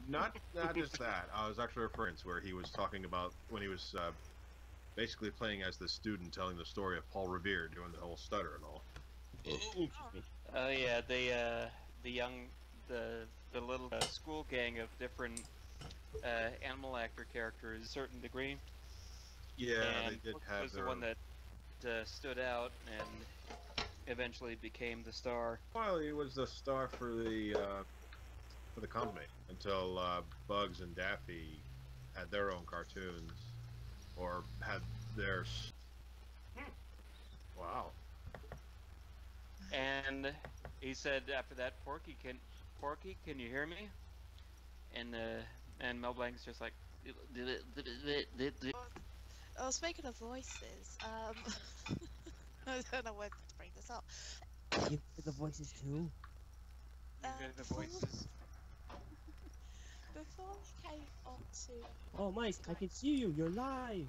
Not just that. I was actually referring to where he was talking about when he was basically playing as the student, telling the story of Paul Revere doing the whole stutter and all. Oh yeah, the young, the little school gang of different animal actor characters, to a certain degree. Yeah, And they did Porky have was the their. one that stood out and eventually became the star. Well, he was the star for the company until Bugs and Daffy had their own cartoons or had their. Wow. And he said after that, Porky, can you hear me? And Mel Blanc's just like, Oh, speaking of voices, I don't know where to bring this up. You hear the voices too? you hear the voices. Before we came on to Oh, Mike, I can see you. You're live.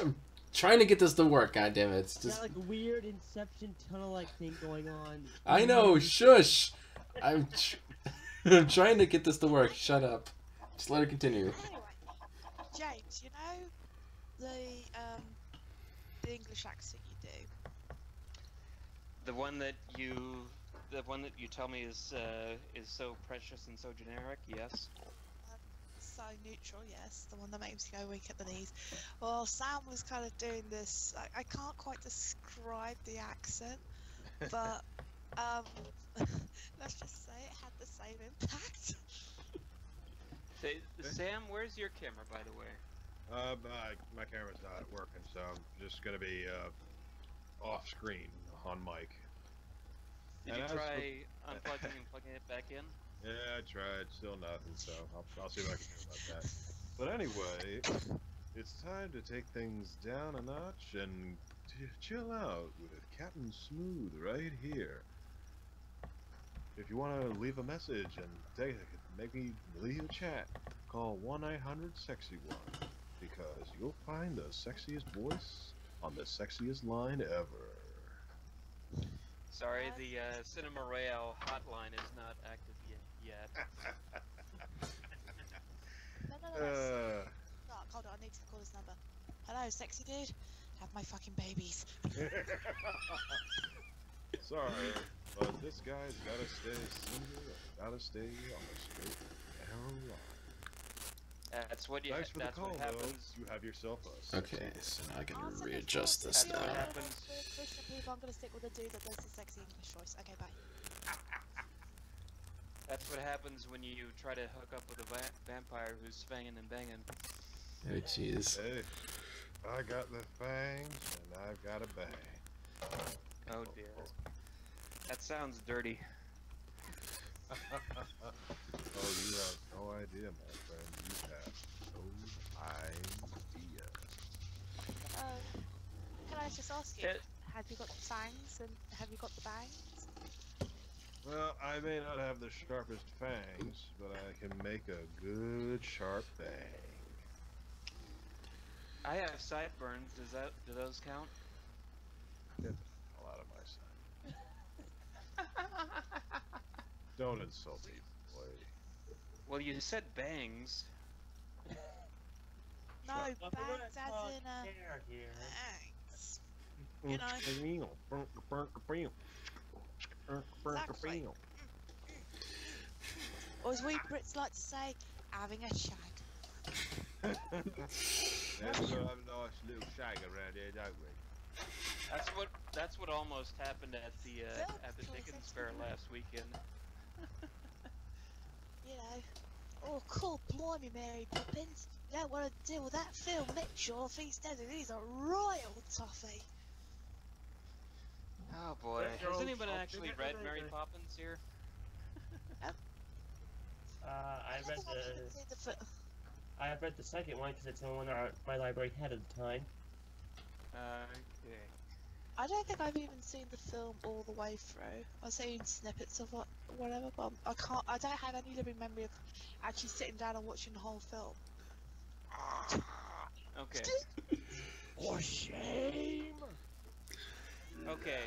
I'm trying to get this to work. God damn it! It's Is just. that like a weird Inception tunnel-like thing going on? I know. Shush. I'm. I'm trying to get this to work. Shut up. Just let it continue. anyway, James, you know the English accent you do. The one that you tell me is so precious and so generic. Yes. So neutral, yes, the one that makes you go weak at the knees. Well, Sam was kind of doing this. I can't quite describe the accent, but let's just say it had the same impact. Sam, where's your camera, by the way? My camera's not working, so I'm just gonna be off screen on mic. Did you try unplugging and plugging it back in? Yeah, I tried, still nothing. So I'll see what I can do about that. But anyway, it's time to take things down a notch and chill out with Captain Smooth right here. If you want to leave a message and make me leave a chat, call 1-900-SEXY-1 because you'll find the sexiest voice on the sexiest line ever. Sorry, the Cinema Royale hotline is not active yet. No. Hold on, I need to call this number. Hello, sexy dude. Have my fucking babies. Sorry, but this guy's gotta stay single and gotta stay on the straight and narrow line. That's what you. Thanks for the That's call, what happens. though. You have yourself a Okay, so now I can I'll send it readjust forward this to That's what you. now. happens. Christian people, I'm gonna stick with the dude that does the sexy English voice. Okay, bye. That's what happens when you try to hook up with a vampire who's fanging and banging. Oh jeez. Hey, I got the fangs and I've got a bang. Oh dear. That sounds dirty. Oh, you have no idea, my friend. You have no idea. Can I just ask you, It- have you got the fangs and have you got the bangs? Well, I may not have the sharpest fangs, but I can make a good sharp bang. I have sideburns. Do those count? Get the hell out of my sight. Don't insult me, boy. Well, you said bangs. No, bangs as in bangs. You know. Exactly. Or as we Brits like to say, having a shag. That's a nice little shag around here, don't we? That's what almost happened at the Dickens Fair last weekend. You know. Oh, cool, blimey, Mary Poppins. You don't want to deal with that Phil Mitchell if he's dead, and he's a royal toffee. Oh boy, has anyone actually read Mary Poppins here? I have read the second one because it's the one my library had at the time. Okay. I don't think I've even seen the film all the way through. I've seen snippets of whatever, but I don't have any living memory of actually sitting down and watching the whole film. Okay. For shame! Okay.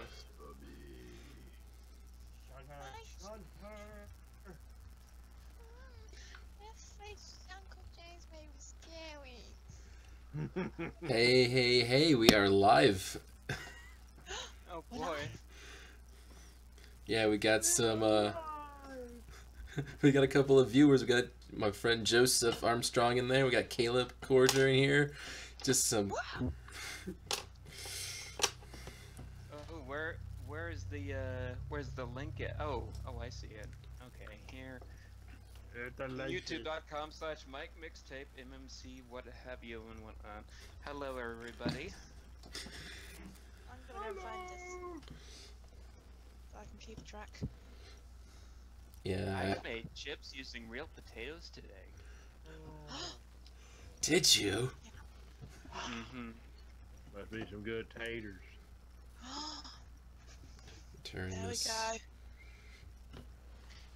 Hey, hey, hey, we are live. Oh boy. Yeah, we got some, we got a couple of viewers. We got my friend Joseph Armstrong in there. We got Caleb Corger in here. Just some... Oh, where's the link at? Oh, I see it. Okay, here. YouTube.com/Mike Mixtape MMC what have you and whatnot. Hello everybody. I'm gonna go find this so I can keep track. Yeah. I made chips using real potatoes today. Did you? Mm-hmm. Must be some good taters. Turn There this. we go.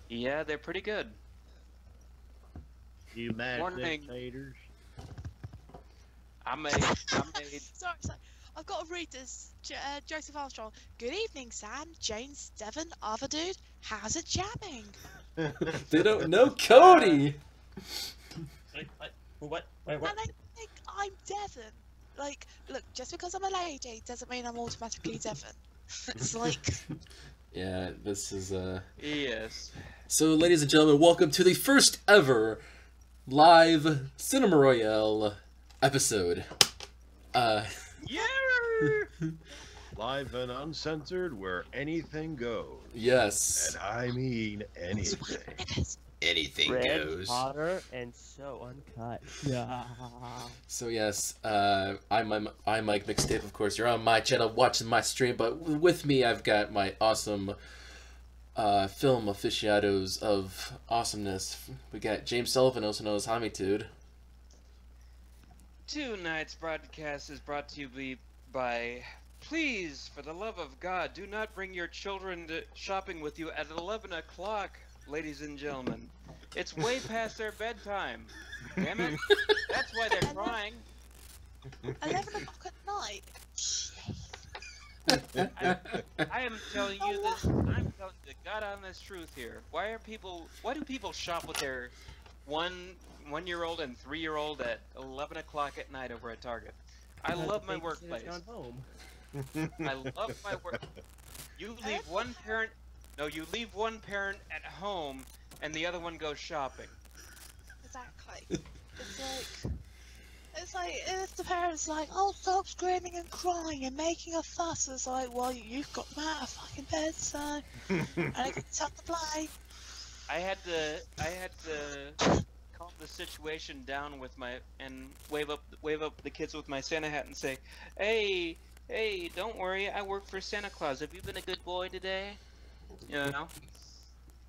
Yeah, they're pretty good. You mashed Morning. them taters? I made Sorry. I've got to read this. Joseph Armstrong. Good evening, Sam, James, Devon, other dude. How's it jamming? They don't know Cody! What? Wait, And what? I think I'm Devon. Like, look, just because I'm a lady doesn't mean I'm automatically Devon. It's like... Yeah, this is, yes. So, ladies and gentlemen, welcome to the first ever live Cinema Royale episode. Yeah. Live and uncensored, where anything goes. Yes. And I mean anything. Anything Red, goes. hotter, and so uncut. Yeah. So yes, I'm Mike Mixtape, of course. You're on my channel watching my stream, but with me I've got my awesome film aficionados of awesomeness. We got James Sullivan, also known as Hamitude. Tonight's broadcast is brought to you by... Please, for the love of God, do not bring your children to shopping with you at 11 o'clock, ladies and gentlemen. It's way past their bedtime. Damn it. That's why they're crying. 11 o'clock at night. I am telling you this. I'm telling the God honest truth here. Why do people shop with their one-year-old and 3-year-old at 11 o'clock at night over at Target? I love my workplace. I love my work. You leave one parent at home and the other one goes shopping. Exactly. It's like if the parents like, oh, stop screaming and crying and making a fuss. It's like, well, you've got them out of fucking bed, so and I can tell to play. I had to calm the situation down with and wave up the kids with my Santa hat and say, hey, don't worry, I work for Santa Claus. Have you been a good boy today? You know?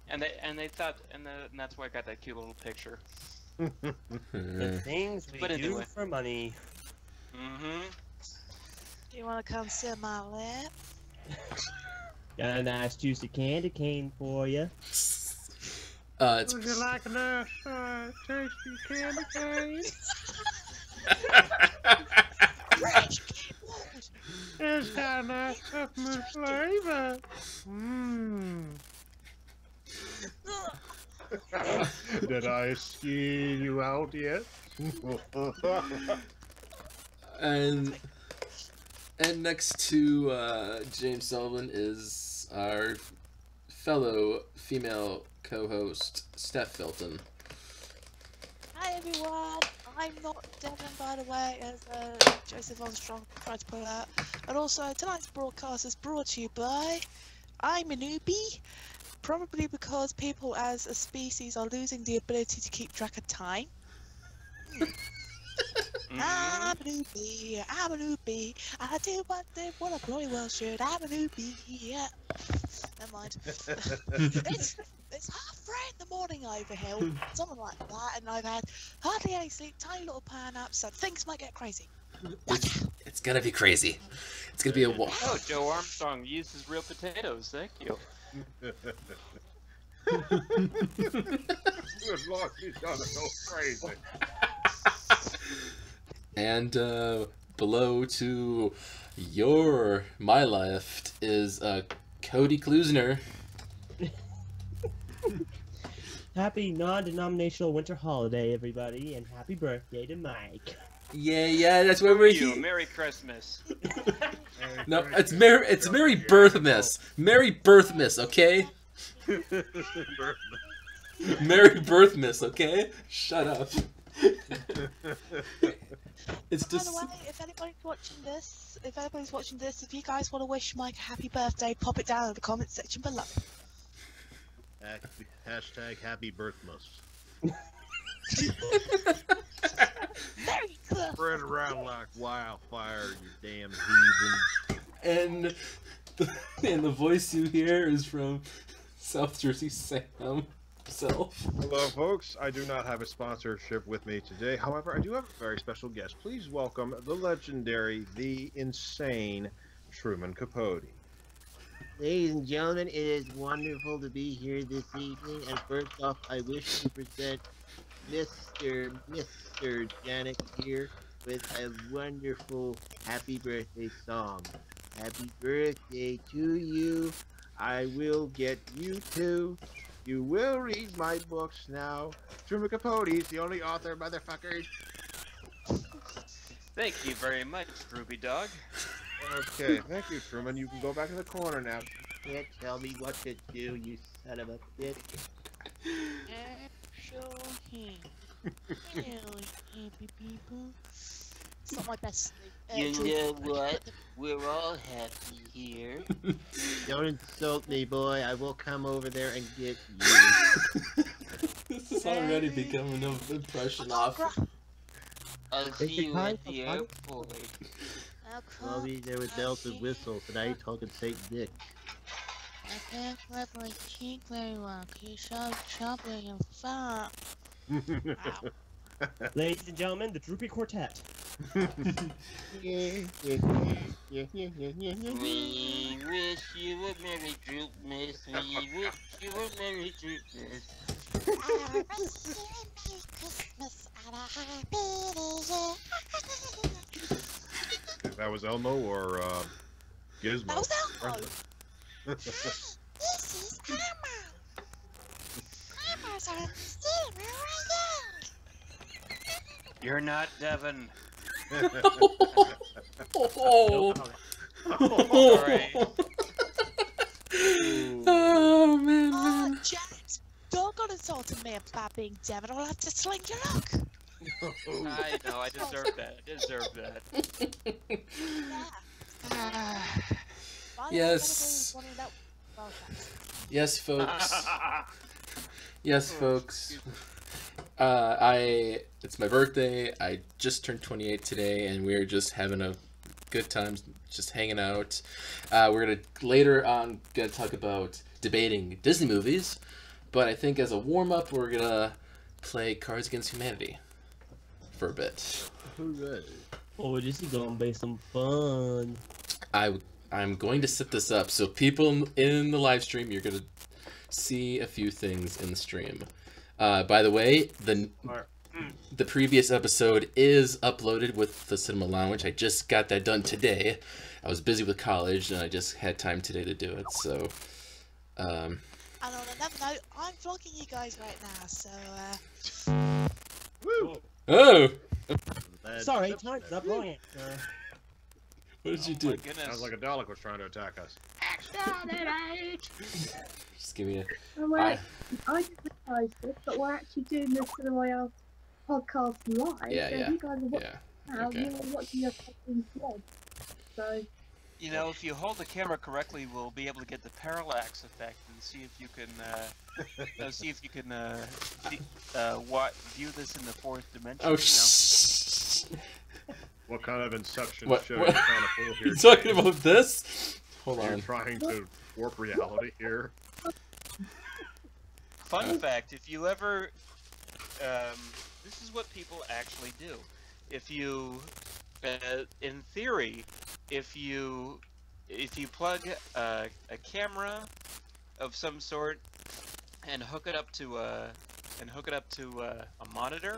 And they thought, and that's why I got that cute little picture. The things we But do anyway. for money. Mm-hmm. Do you want to come sit my lap? Got a nice juicy candy cane for you. It's Would you like a nice, tasty candy cane? Rich kid, It's got a nice Christmas flavor. Mmm. Did I ski you out yet? and next to James Sullivan is our fellow female co-host Steph Felton. Hi everyone, I'm not Devon, by the way, as Joseph Armstrong tried to put out. And also, tonight's broadcast is brought to you by I'm a newbie, probably because people as a species are losing the ability to keep track of time. I'm a newbie, I do what a bloody well should, I'm a newbie, yeah. Never mind. It's 3:30 in the morning over here, something like that, and I've had hardly any sleep, tiny little power nap, so things might get crazy. It's gonna be crazy. It's gonna be a walk. Oh, Joe Armstrong uses real potatoes. Thank you. Good Lord, he's gonna go crazy. And below to my left is Cody Klusner. Happy non-denominational winter holiday, everybody, and happy birthday to Mike. Yeah, that's why Screw we're you. here. Merry Christmas. No, it's Merry Birthmas. Merry Birthmas, okay? Merry Birthmas, okay? Shut up. It's By just. the way, if anybody's watching this, if you guys want to wish Mike a happy birthday, pop it down in the comment section below. Hashtag Happy Birthmas. Very clever. Spread around like wildfire, you damn heathen. And the voice you hear is from South Jersey Sam himself. Hello, folks. I do not have a sponsorship with me today. However, I do have a very special guest. Please welcome the legendary, the insane Truman Capote. Ladies and gentlemen, it is wonderful to be here this evening. And first off, I wish to present Mr. Janik here with a wonderful happy birthday song. Happy birthday to you. I will get you too. You will read my books now. Truman Capote's the only author, motherfuckers. Thank you very much, Ruby Dog. Okay, thank you, Truman. You can go back in the corner now. You can't tell me what to do, you son of a bitch. It's not my best You sleep. know what? We're all happy here. Don't insult me, boy. I will come over there and get you. This is already becoming an impression off. I'll see you at the airport. I'll be there with bells and whistles, and I ain't talking St. Nick. I can't flip my cheek very well. Can you stop chopping and fat? Ladies and gentlemen, the Droopy Quartet. We wish you a Merry Droopmas. We wish you a Merry Droopmas. I wish you a Merry Christmas and a Happy New Year. That was Elmo or Gizmo? That was Elmo. This is Elmo. Elmo's on Cinema Royale. You're not Devin. Oh. Sorry. Oh man. Janet, don't go insulting me about being Devin. I'll have to sling your luck. I know, I deserve that. I deserve that. Yeah. Yes. Yes, folks. Yes, folks. It's my birthday. I just turned 28 today, and we're just having a good time, just hanging out. We're later on gonna talk about debating Disney movies, but I think as a warm up, we're gonna play Cards Against Humanity for a bit. Hooray. Oh, we're just gonna be some fun. I'm going to set this up so people in the live stream, you're gonna see a few things in the stream. By the way, the previous episode is uploaded with the Cinema Lounge. I just got that done today. I was busy with college, and I just had time today to do it. So, And on another note, I'm vlogging you guys right now, so Woo! oh, Sorry, time's up. Wrong answer. what did you My do? goodness. Sounds like a Dalek was trying to attack us. Just give me a. Oh, well, I didn't realise this, but we're actually doing the Cinema Royale podcast live. Yeah, so yeah, you guys are watching yeah. now, Okay. you're watching your fucking vlog. So, You know, if you hold the camera correctly, we'll be able to get the parallax effect and see if you can, view this in the fourth dimension. Oh, you know? shh. What kind of Inception What- show what- are you trying to pull here? You talking James? about this? Hold You're on. trying to warp reality here. Fun fact: if you ever, this is what people actually do. If you, in theory, if you plug a camera of some sort and hook it up to a monitor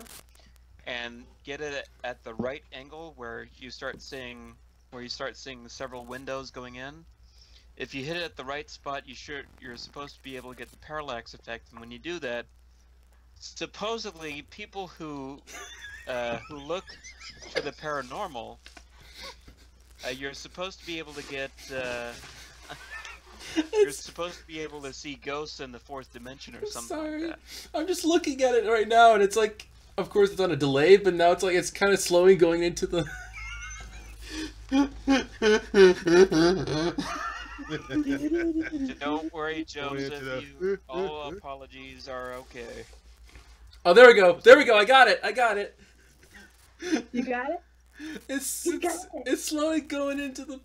and get it at the right angle where you start seeing several windows going in. If you hit it at the right spot, you're supposed to be able to get the parallax effect, and when you do that, supposedly people who who look for the paranormal, you're supposed to be able to get. You're supposed to be able to see ghosts in the fourth dimension or something Sorry. like that. I'm just looking at it right now, and it's like, of course, it's on a delay, but now it's like it's kind of slowing going into the. Don't worry, Joseph. All apologies are okay. Oh, there we go. There we go. I got it. I got it. You got it? It's You got it. it's slowly going into the.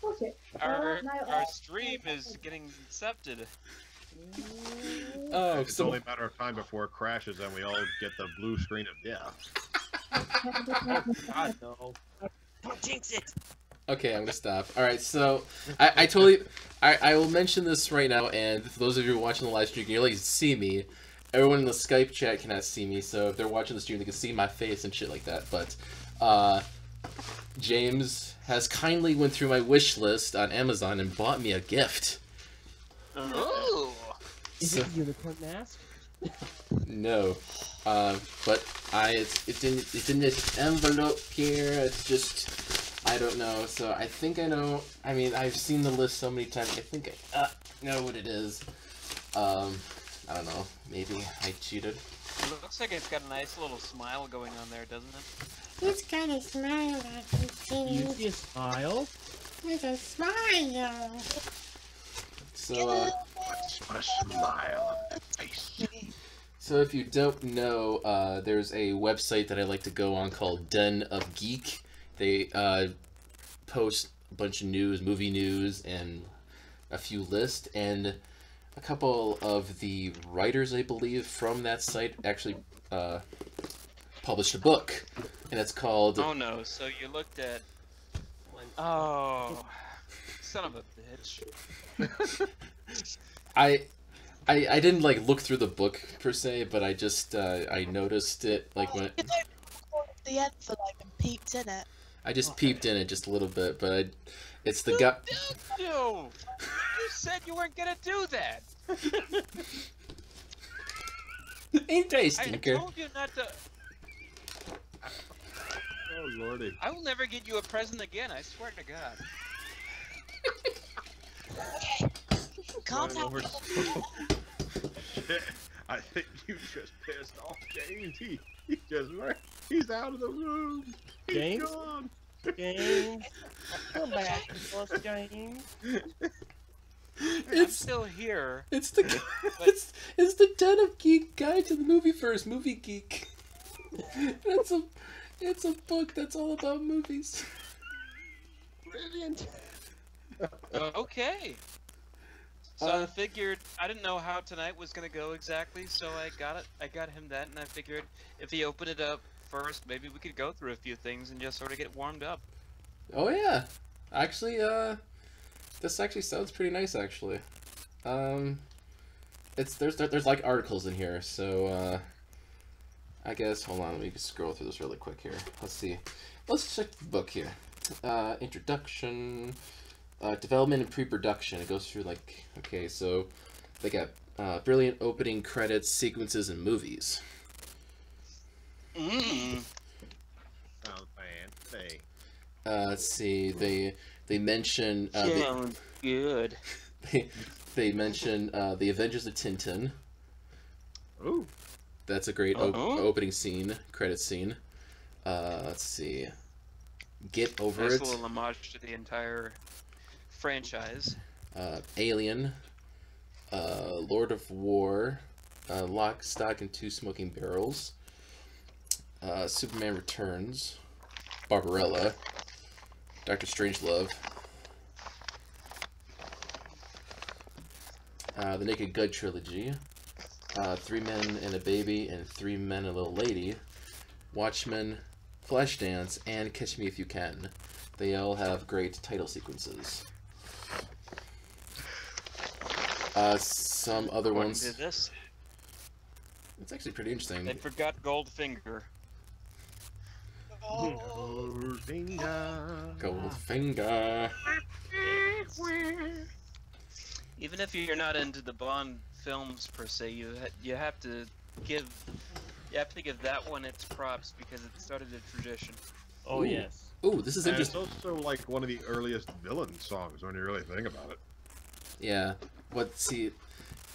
Okay. Our now, our stream is getting incepted. Oh, It's only a matter of time before it crashes and we all get the blue screen of death. God, no. Don't jinx it! Okay, I'm gonna stop. All right, so I totally I will mention this right now, and for those of you who are watching the live stream, you can really see me. Everyone in the Skype chat cannot see me, so if they're watching the stream, they can see my face and shit like that. But James has kindly went through my wish list on Amazon and bought me a gift. Ooh. Is it a unicorn mask? No, but it's in this envelope here. It's just I don't know. So I think I know. I mean, I've seen the list so many times. I think I know what it is. I don't know. Maybe I cheated. It looks like it's got a nice little smile going on there, doesn't it? It's got a smile on his You face. see a smile? It's a smile. So What a smile on the face. so if you don't know, there's a website that I like to go on called Den of Geek. They post a bunch of news, movie news, and a few lists, and a couple of the writers, I believe, from that site actually published a book, and it's called. Oh no! So you looked at. Oh, son of a bitch! I didn't like look through the book per se, but I just I noticed it like when You don't record the envelope and peeped in it. I just peeped in it just a little bit, but it's the guy. You said you weren't gonna do that. Ain't they, I stinker? told you not to. Oh lordy. I will never get you a present again. I swear to God. Calm Well, down. we're Shit. I think you just pissed off James. He just he's out of the room. He's James? gone. James? Come back, boss James. I'm still here. It's the it's the Den of Geek Guide to the Movie First Movie Geek. It's a book that's all about movies. Brilliant. Okay. So I figured I didn't know how tonight was gonna go exactly, so I got him that, and I figured if he opened it up first, maybe we could go through a few things and just sort of get warmed up. Oh yeah, actually, this actually sounds pretty nice. Actually, there's like articles in here, so I guess hold on, let me just scroll through this really quick here. Let's see, let's check the book here. Introduction. Development and pre-production. It goes through like, okay, so they got brilliant opening credits, sequences, and movies. Mmm. Oh man, hey. Let's see, they mention Sounds good. they mention the Avengers of Tintin. Ooh. That's a great Uh-huh. opening scene, credit scene. Let's see, Get Over Nice It. little homage to the entire franchise. Alien, Lord of War, Lock, Stock, and Two Smoking Barrels, Superman Returns, Barbarella, Doctor Strangelove, the Naked Gun trilogy, Three Men and a Baby and Three Men and a Little Lady, Watchmen, Flashdance, and Catch Me If You Can. They all have great title sequences. Some other According ones. to this, It's actually pretty interesting. they forgot Goldfinger. Oh, Goldfinger. Even if you're not into the Bond films per se, you have to give that one its props because it started a tradition. Oh Ooh. yes. Ooh, this is And it's interesting. also like one of the earliest villain songs when you really think about it. Yeah. What? See,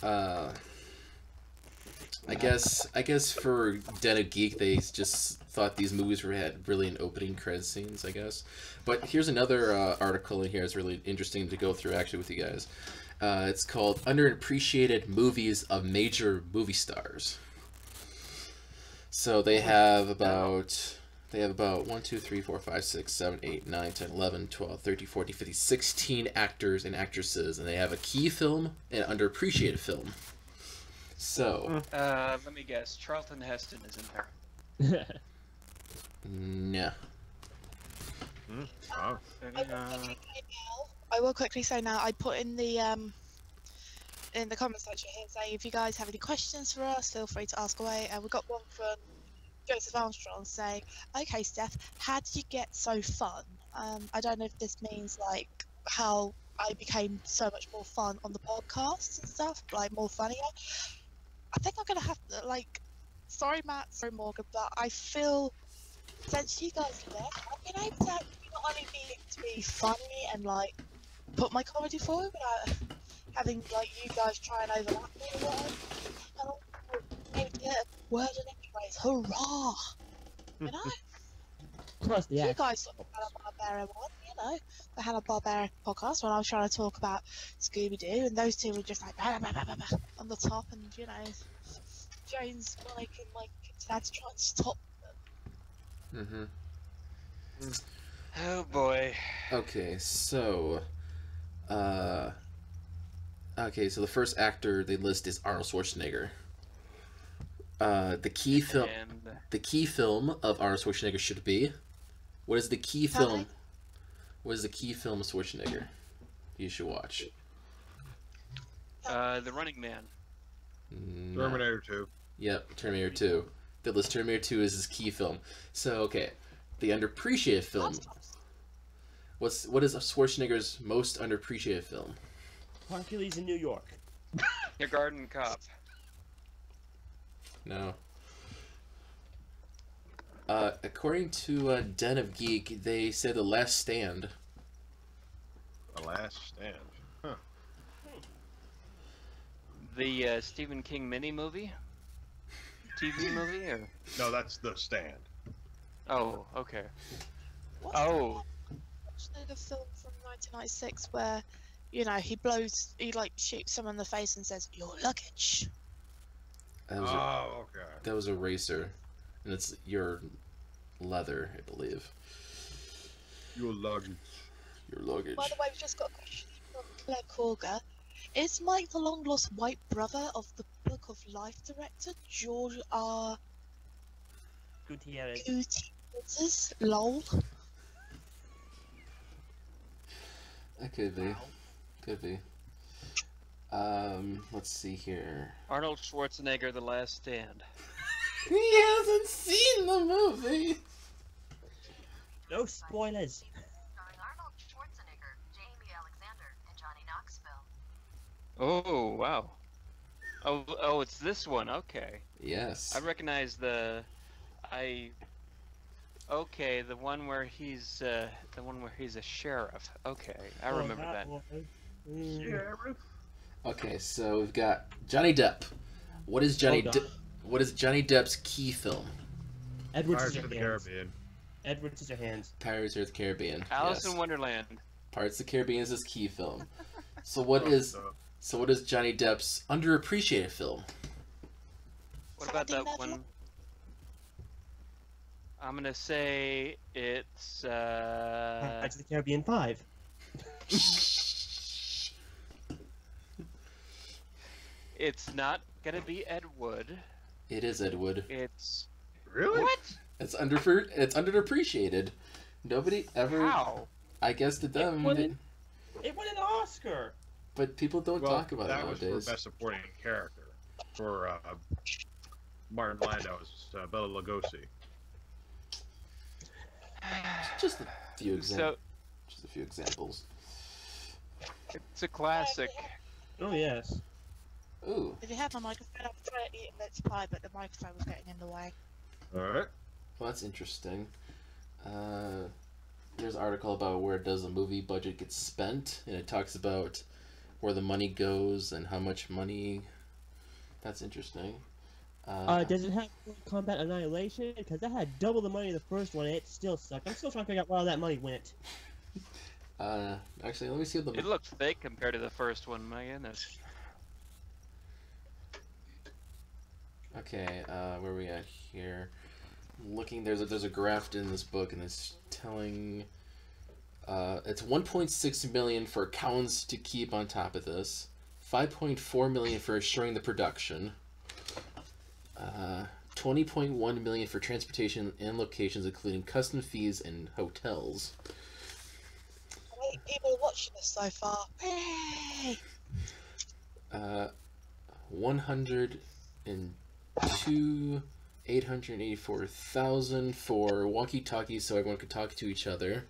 I guess for Den of Geek, they just thought these movies had brilliant opening credit scenes, I guess. But here's another article in here that's really interesting to go through actually with you guys. It's called Underappreciated Movies of Major Movie Stars. So they have about 1, 2, 3, 4, 5, 6, 7, 8, 9, 10, 11, 12, 13, 14, 15, 16 actors and actresses, and they have a key film and underappreciated film. So, Let me guess. Charlton Heston is in there. no. Wow. I will quickly say now. I put in the comment section here saying if you guys have any questions for us, feel free to ask away. And we got one from Joseph Armstrong saying, "Okay, Steph, how did you get so fun?" I don't know if this means like how I became so much more fun on the podcast and stuff, like more funnier. I think I'm gonna have to like, sorry Matt, sorry Morgan, but I feel since you guys left, I've been able to actually not only be funny and like put my comedy forward without having like you guys try and overlap me or whatever. And also able to get a word in edgeways. Hurrah! You know? Plus the You accent. guys sort of had a barbarian one, you know? I had a barbarian podcast when I was trying to talk about Scooby-Doo, and those two were just like bah, bah, bah, bah, bah, on the top, and you know, James, Mike, and Mike had to try and stop them. Mm-hmm. Oh boy. Okay, so, okay, so the first actor they list is Arnold Schwarzenegger. The key film of Arnold Schwarzenegger should be. What is the key film? What is the key film of Schwarzenegger you should watch? The Running Man. No. Terminator 2. Yep, Terminator 2. They list Terminator 2 as his key film. So, okay, the underappreciated film. What is Schwarzenegger's most underappreciated film? Hercules in New York. Your Garden Cop. No. According to Den of Geek, they said The Last Stand. The Last Stand. Huh. The Stephen King mini movie? TV movie or? No, that's The Stand. Oh, okay. What's the film from 1996 where, you know, he like shoots someone in the face and says, "Your luggage." That was okay. That was a racer, and it's your leather, I believe. Your luggage. Your luggage. By the way, we've just got a question from Claire Corger. Is Mike the long lost white brother of the Book of Life director George R. Gutierrez. Gutierrez? Lol. That could be. Could be. Let's see here. Arnold Schwarzenegger, The Last Stand. He hasn't seen the movie. No spoilers. Starring Arnold Schwarzenegger, Jamie Alexander, and Johnny Knoxville. Oh, wow. Oh, it's this one. Okay. Yes. I recognize Okay, the one where he's a sheriff. Okay, I remember that. Sheriff. Okay, so we've got Johnny Depp. What is Johnny Depp's key film? Edward Pirates of the Scissorhands. Caribbean. Edward Scissorhands. Pirates of the Caribbean. Alice yes. in Wonderland. Pirates of the Caribbean is his key film. So what is Johnny Depp's underappreciated film? What about that one? I'm gonna say it's Pirates of the Caribbean 5. It's not gonna be Ed Wood. It is Ed Wood. It's Really? what? It's underappreciated. Nobody ever. How? I guess to them. It won an Oscar. But people don't talk about it that was nowadays. for Best Supporting Character for Martin Landau's Bela Lugosi. Just a few examples. So Just a few examples. it's a classic. Oh yes. Ooh. If you had my microphone, I would try to eat a mince pie, but the microphone was getting in the way. All right. Well, that's interesting. There's an article about where does the movie budget get spent, and it talks about where the money goes and how much money. That's interesting. Does it have Combat Annihilation? Because that had double the money in the first one, and it still sucked. I'm still trying to figure out where all that money went. Actually, let me see what the. It looked fake compared to the first one. My goodness. Okay, where are we at here? Looking, there's a graph in this book, and it's telling. It's 1.6 million for accountants to keep on top of this, 5.4 million for assuring the production, 20.1 million for transportation and locations, including custom fees and hotels. Wait, people are watching this so far. Hey! 884,000 for walkie-talkies so everyone could talk to each other.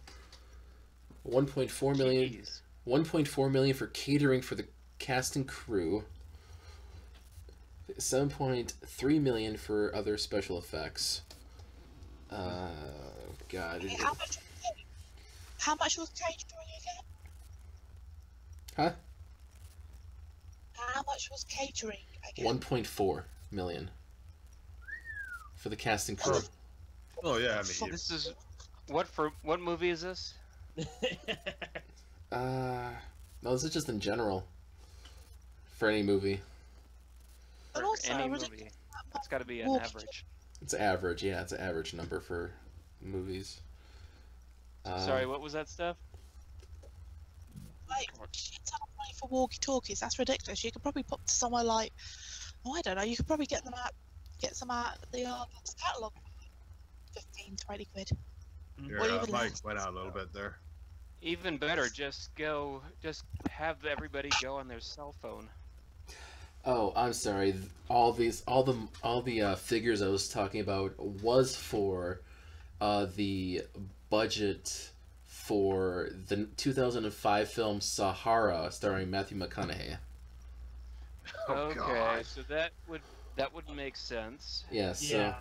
1.4 million. Jeez. 1.4 million for catering for the cast and crew. 7.3 million for other special effects. God. Hey, how much was catering again? Huh? How much was catering again? 1.4 million for the cast and crew. Oh yeah, I mean, This is what movie is this? No, this is just in general. For any movie. But For also, any I movie. It's got to be an Walkie- average. It's average, yeah, it's an average number for movies. Sorry, what was that stuff? like, shit ton of money for walkie-talkies. That's ridiculous. You could probably put somewhere like, oh, I don't know. You could probably get some out the box catalogue. 15, 20 quid. your Or even mic less. went out a little bit there. Even better, just have everybody go on their cell phone. Oh, I'm sorry. All the figures I was talking about was for the budget for the 2005 film Sahara, starring Matthew McConaughey. Oh, Okay, God. so that would make sense. Yes. Yeah,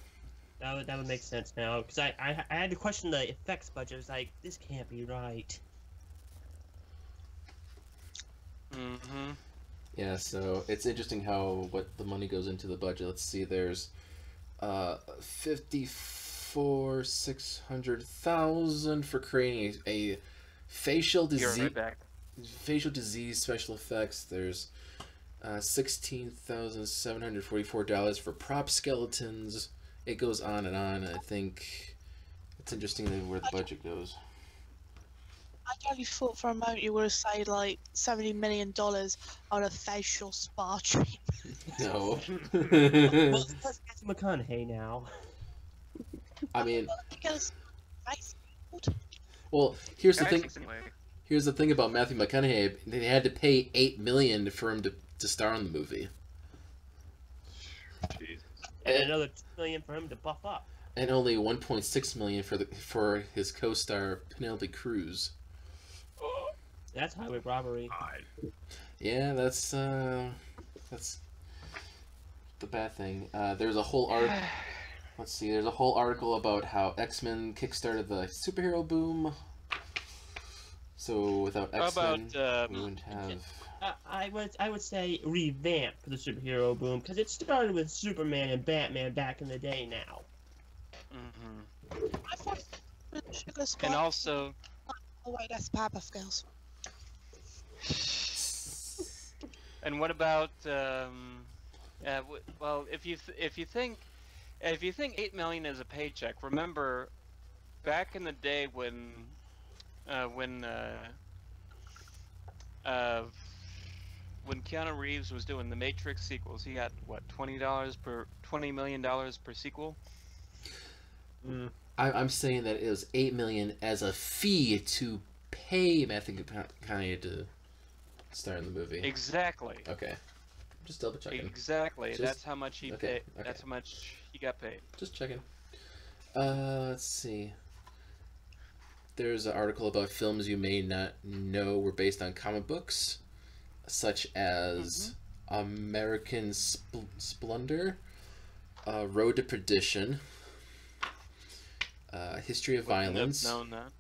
that would make sense now. Because I had to question the effects budget. I was like, this can't be right. Mm-hmm. Yeah, so it's interesting what the money goes into the budget. Let's see, there's 54,600,000 for creating a facial Be disease right back. special effects. There's $16,744 for prop skeletons. It goes on and on. I think it's interesting where the budget goes. I only thought for a moment you were going to say like $70 million on a facial spa treatment. No. Well, that's McConaughey now. I mean, Get a face build. well, here's the thing. Anyway, Here's the thing about Matthew McConaughey. They had to pay $8 million for him to star in the movie, Jesus. And another $2 million for him to buff up. and only $1.6 million for his co-star Penelope Cruz. That's highway robbery. God. Yeah, that's the bad thing. There's a whole Let's see. There's a whole article about how X-Men kickstarted the superhero boom. So without how X-Men, about we wouldn't have. I would say revamp for the superhero boom because it started with Superman and Batman back in the day. Now. mhm. I thought it was sugar spa. And also, Oh wait, that's Powerpuff Girls. and what about well, if you think 8 million is a paycheck, remember back in the day when Keanu Reeves was doing the Matrix sequels, he got what, $20 million per sequel. I'm saying that it was $8 million as a fee to pay Matthew McConaughey to star in the movie. Exactly. Okay, just double checking. Exactly. Just- That's how much he okay, paid. okay. That's how much he got paid. Just checking. Let's see. There's an article about films you may not know were based on comic books. such as American Splendor, Road to Perdition, History of Violence. Known that.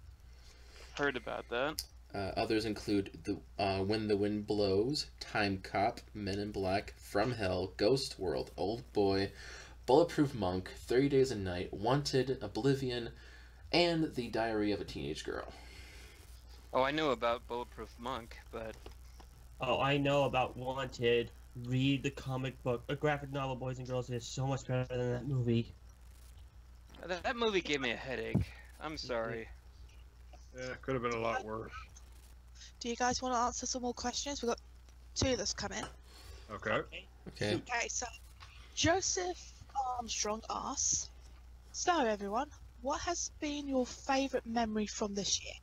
Heard about that. Others include When the Wind Blows, Time Cop, Men in Black, From Hell, Ghost World, Old Boy, Bulletproof Monk, 30 Days a Night, Wanted, Oblivion, and The Diary of a Teenage Girl. Oh, I knew about Bulletproof Monk, but... Oh, I know about Wanted. Read the comic book. A graphic novel, boys and girls, is so much better than that movie. That movie gave me a headache. I'm sorry. Yeah, could have been a lot worse. Do you guys want to answer some more questions? We've got 2 that's come in. Okay. Okay. Okay, so Joseph Armstrong asks, so everyone, what has been your favourite memory from this year?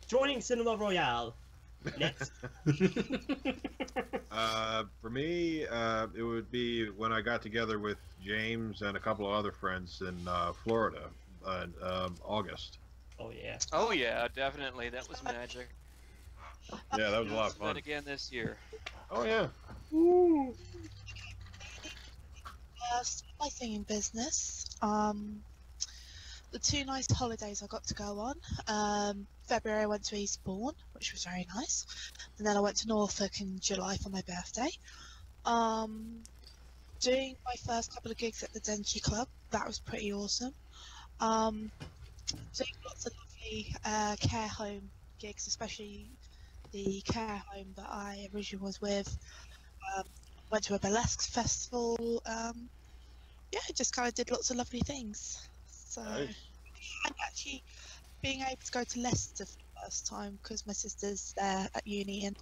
Joining Cinema Royale. Next. For me, it would be when I got together with James and a couple of other friends in Florida in August. Oh, yeah. Oh yeah, definitely. That was magic. Yeah, that was a lot of That fun. again this year. Oh, yeah. Start my singing business. The 2 nice holidays I got to go on. February I went to Eastbourne, which was very nice, and then I went to Norfolk in July for my birthday. Doing my first couple of gigs at the Denchi Club, that was pretty awesome. Doing lots of lovely care home gigs, especially the care home that I originally was with. Went to a burlesque festival. Yeah, just kind of did lots of lovely things. So, Nice. and actually being able to go to Leicester for the first time because my sister's there at uni, and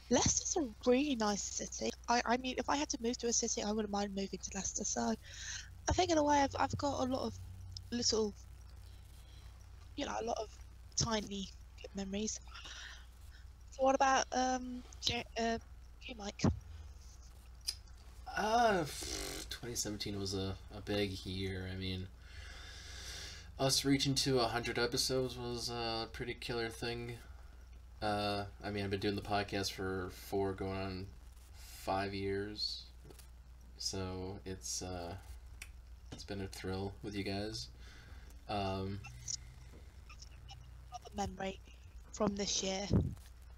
Leicester's a really nice city. I mean, if I had to move to a city, I wouldn't mind moving to Leicester. So, I think in a way I've got a lot of little, a lot of tiny good memories. So, what about you, Mike? 2017 was a big year. I mean, us reaching to 100 episodes was a pretty killer thing. I mean, I've been doing the podcast for 4 going on 5 years, so it's been a thrill with you guys. Memory from this year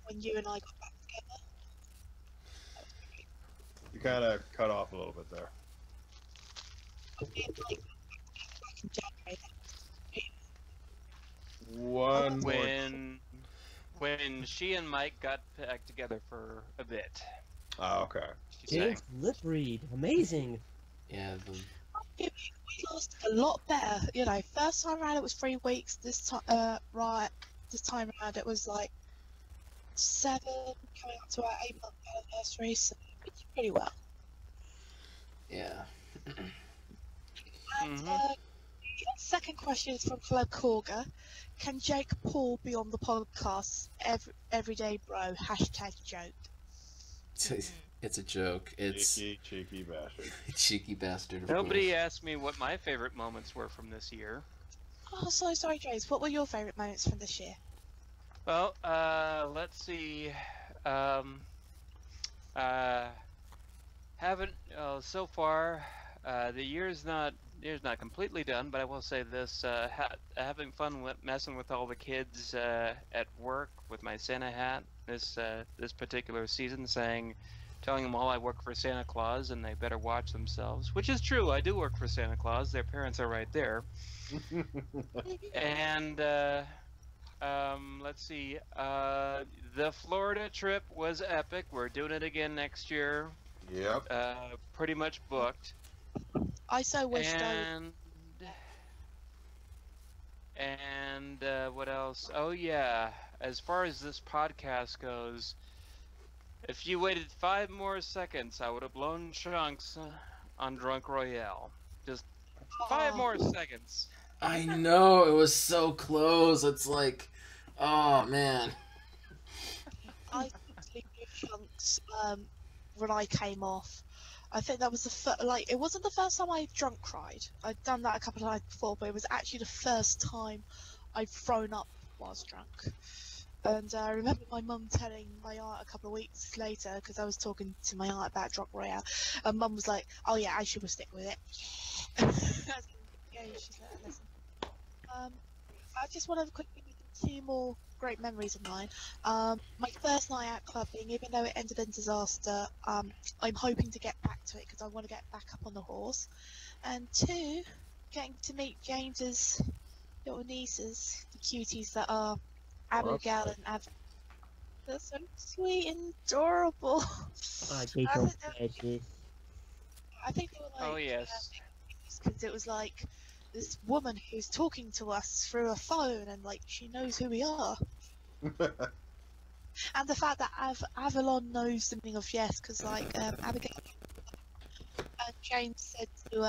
when you and I got back together. You kind of cut off a little bit there. Back in January. One more. When she and Mike got back together for a bit. Oh, okay. She's saying. James lip read. Amazing. Yeah, We lost a lot better. First time around it was 3 weeks. This time, this time around it was like 7, coming up to our 8-month anniversary. So we did pretty well. yeah. And second question is from Club Korga. Can Jake Paul be on the podcast everyday bro? #joke. It's a joke. It's Cheeky bastard. cheeky bastard. Of Nobody course. asked me what my favorite moments were from this year. Oh, so sorry, James. What were your favourite moments from this year? Well, let's see. So far, the year's not completely done, but I will say this: having fun messing with all the kids at work with my Santa hat this particular season, telling them all I work for Santa Claus and they better watch themselves, which is true. I do work for Santa Claus. Their parents are right there. And let's see. The Florida trip was epic. We're doing it again next year. Yep. Pretty much booked. I so wished And what else? Oh yeah, as far as this podcast goes, if you waited 5 more seconds, I would have blown chunks on Drunk Royale. Just 5 more seconds. I know, it was so close. It's like, oh man. I blew chunks when I came off. I think that was it wasn't the first time I drunk cried. I'd done that a couple of times before, but it was actually the first time I've thrown up whilst drunk. And I remember my mum telling my aunt a couple of weeks later, because I was talking to my aunt about Drop Royale, and mum was like, "Oh yeah, I should stick with it." I was like, yeah, she's like, listen. I just want to quickly make two more great memories of mine. My first night out clubbing, even though it ended in disaster, I'm hoping to get back to it because I want to get back up on the horse. And two, getting to meet James's little nieces, the cuties that are Abigail nice. and Av. They're so sweet and adorable. Oh, they I so think they- precious. I think they were like, Oh yes. because it was like this woman who's talking to us through a phone and like she knows who we are. And the fact that Avalon knows the meaning of yes, because like Abigail and James said to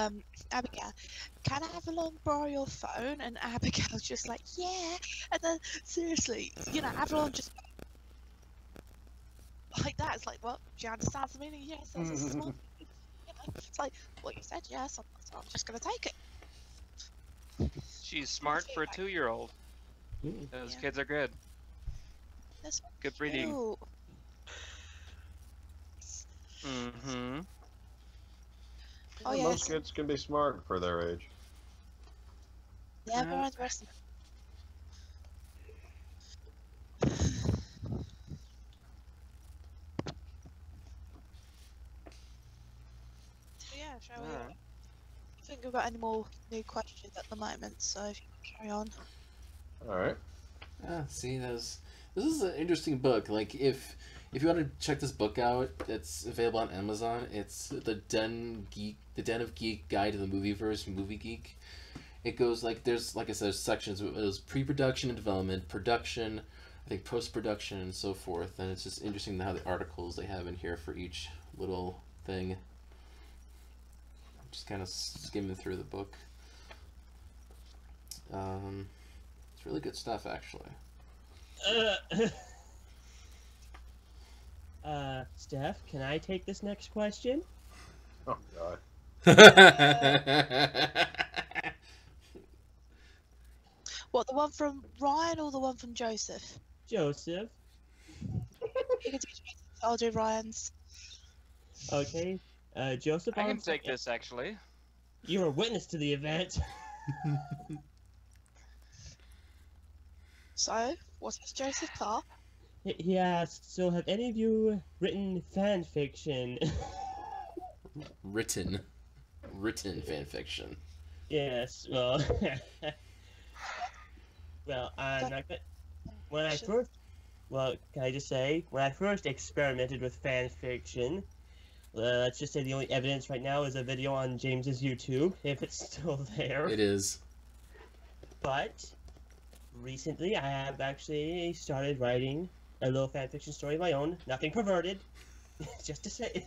Abigail, "Can Avalon borrow your phone?" And Abigail's just like, "Yeah." And then seriously, you know, Avalon just like that. It's like, well, she understands the meaning. Yes, that's a small. You know, it's like, well, you said yes, so I'm just gonna take it. She's smart for a 2-year-old. Those Yeah. kids are good. That's Good breeding. cute. Mm-hmm. Oh Yeah, yeah, most kids can be smart for their age. never underestimate. So yeah, shall we? Alright. I think we've got any more new questions at the moment, so if you can carry on. All right. See, this is an interesting book. Like, if you want to check this book out, it's available on Amazon. It's the Den of Geek Guide to the Movieverse, Movie Geek. It goes like there's like I said, there's sections. There's pre-production and development, production, I think post-production, and so forth. And it's just interesting how the articles they have in here for each little thing. Just kind of skimming through the book. It's really good stuff, actually. Steph, can I take this next question? Oh God. What, the one from Ryan or the one from Joseph? Joseph. You can do Joseph, I'll do Ryan's. Okay. Joseph, I can I'm- take this actually. You were witness to the event. So, what is Joseph Parr? He asked, so have any of you written fan fiction? Written fan fiction. Yes, well... well, I'm not gonna... When I first... Well, can I just say, when I first experimented with fan fiction, let's just say the only evidence right now is a video on James's YouTube, if it's still there. It is. But recently, I have actually started writing a little fan fiction story of my own. Nothing perverted, just to say.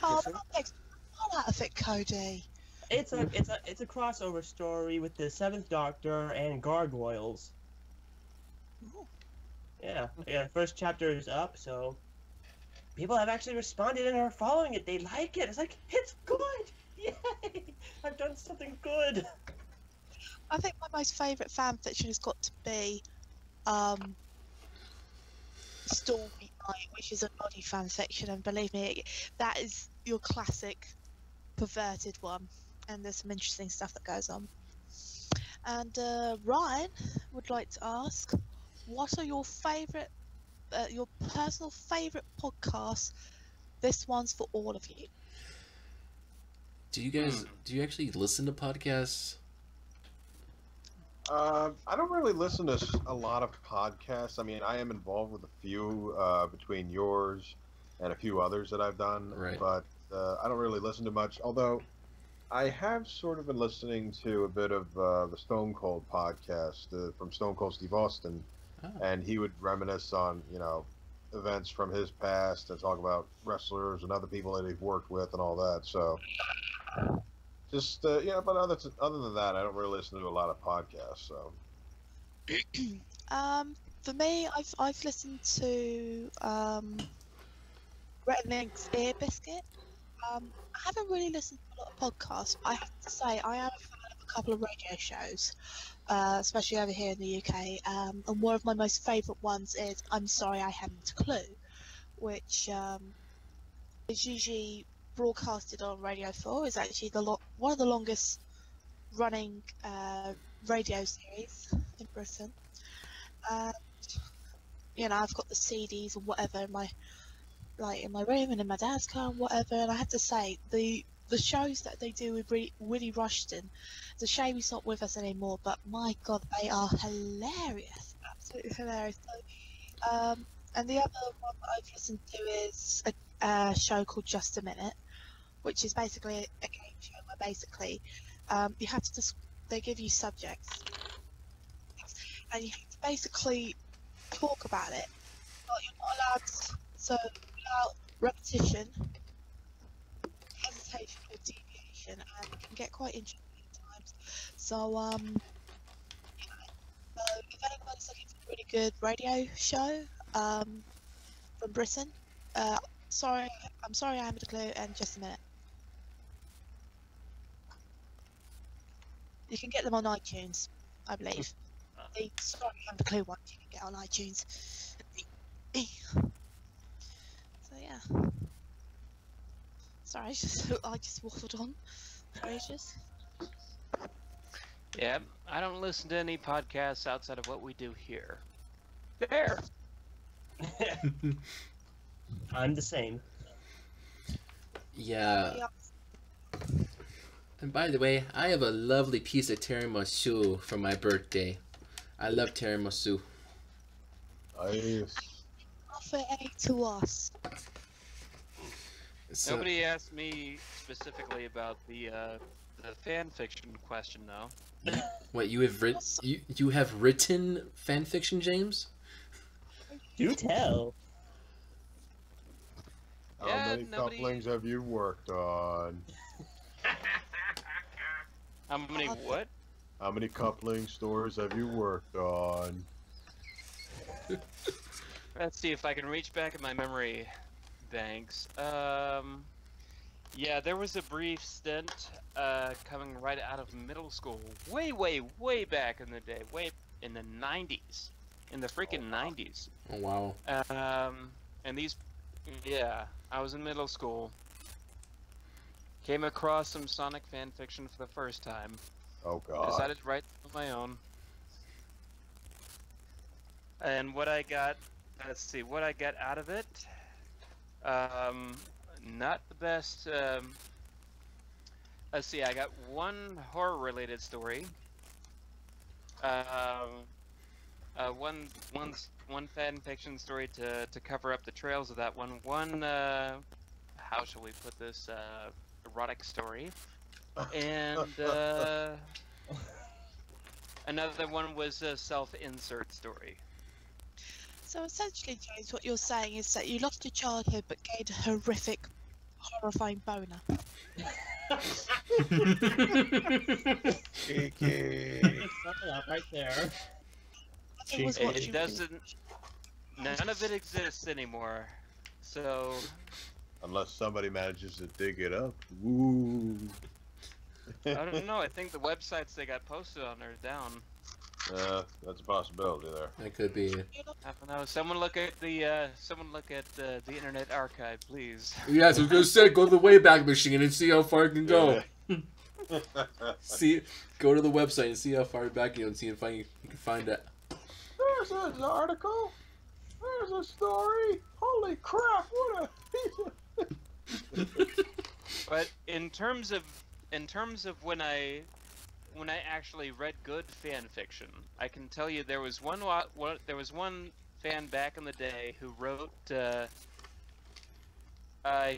Oh, Yes, sir. that makes all out of it, Cody. It's a crossover story with the Seventh Doctor and gargoyles. Ooh. Yeah, the first chapter is up, so people have actually responded and are following it. They like it. It's like, it's good. Yay! I've done something good. I think my most favourite fan fiction has got to be Stormy Night, which is a naughty fan fiction, and believe me, that is your classic perverted one, and there's some interesting stuff that goes on. And Ryan would like to ask, what are your favourite, your personal favourite podcasts? This one's for all of you. Do you actually listen to podcasts? I don't really listen to a lot of podcasts. I mean, I am involved with a few between yours and a few others that I've done, Right. but I don't really listen to much. Although I have sort of been listening to a bit of the Stone Cold podcast from Stone Cold Steve Austin, Oh. and he would reminisce on events from his past and talk about wrestlers and other people that he's worked with and all that. So. Just but other than that, I don't really listen to a lot of podcasts. So For me, I've listened to Red Link's Ear Biscuit. I haven't really listened to a lot of podcasts, but I have to say I am a fan of a couple of radio shows, especially over here in the UK. And one of my most favourite ones is "I'm Sorry I Haven't a Clue," which is usually broadcasted on Radio 4. It's actually one of the longest running radio series in Britain. You know, I've got the CDs and whatever in my room and in my dad's car and whatever. And I have to say, the shows that they do with Willie Rushton, it's a shame he's not with us anymore, but my God, they are hilarious, absolutely hilarious. So, and the other one that I've listened to is a show called Just a Minute, which is basically a game show where basically you have to they give you subjects and you have to basically talk about it, but you're not allowed to, so without repetition, hesitation or deviation, and it can get quite interesting at times. So you know, so if anyone's looking for a really good radio show from Britain, I'm sorry I haven't a clue, and Just a Minute. You can get them on iTunes, I believe. The Sorry I haven't a clue ones you can get on iTunes. So yeah. Sorry, I just waffled on for ages. Yeah, I don't listen to any podcasts outside of what we do here. There. I'm the same. Yeah. And by the way, I have a lovely piece of tiramisu for my birthday. I love tiramisu. Nice. Offer A to us. So, Nobody asked me specifically about the fan fiction question, though. what you have written? You have written fan fiction, James? Do tell. How Yeah, many nobody- couplings have you worked on? How many what? How many coupling stories have you worked on? Let's see if I can reach back in my memory banks. Yeah, there was a brief stint coming right out of middle school, way back in the day, way in the 90s, in the freaking 90s. Oh wow. And these, yeah, I was in middle school. Came across some Sonic fan fiction for the first time. Oh God. Decided to write on my own. And what I got, let's see, what I got out of it. Not the best. Let's see, I got one horror-related story. One fan fiction story to cover up the trails of that one. One, how shall we put this? Erotic story. And another one was a self-insert story. So essentially, James, what you're saying is that you lost your childhood but gained a horrific, horrifying boner. Kiki. Sum it up right there. I was watching. It doesn't. None of it exists anymore. So. Unless somebody manages to dig it up. Woo. I don't know. I think the websites they got posted on are down. That's a possibility there. That could be. I don't know. Someone look at the Internet Archive, please. Yes, I was gonna say, go to the Wayback Machine and see how far it can go. Go to the website and see how far back you can see if you can find it. There's an article. There's a story. Holy crap! What a piece of. But in terms of when I actually read good fan fiction, I can tell you there was one fan back in the day who wrote. He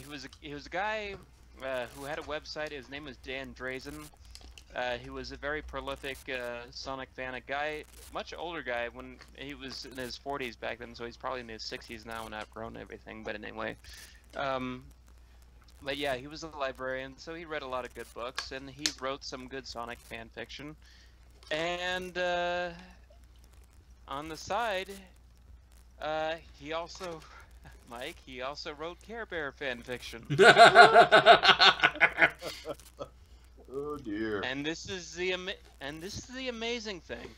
was a guy who had a website. His name was Dan Drazen. He was a very prolific Sonic fan. A guy, much older guy, when he was in his 40s back then, so he's probably in his 60s now and outgrown everything. But anyway. But yeah, he was a librarian, so he read a lot of good books, and he wrote some good Sonic fan fiction. And on the side, he also, Mike, he also wrote Care Bear fan fiction. Oh dear. And this is the amazing thing.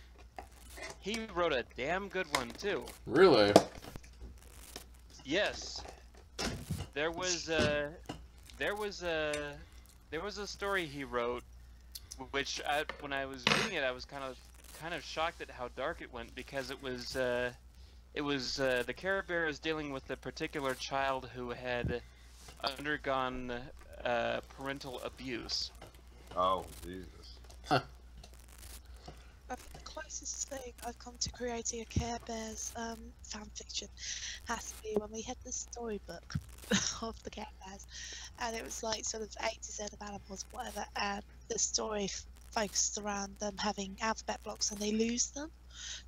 He wrote a damn good one too. Really? Yes. There was a story he wrote, which when I was reading it, I was kind of shocked at how dark it went, because it was the Care Bear is dealing with a particular child who had undergone parental abuse. Oh, Jesus. Huh. I think the closest thing I've come to creating a Care Bears fan fiction has to be when we had the storybook of the Care Bears, and it was like sort of A to Z of animals, whatever, and the story focused around them having alphabet blocks and they lose them,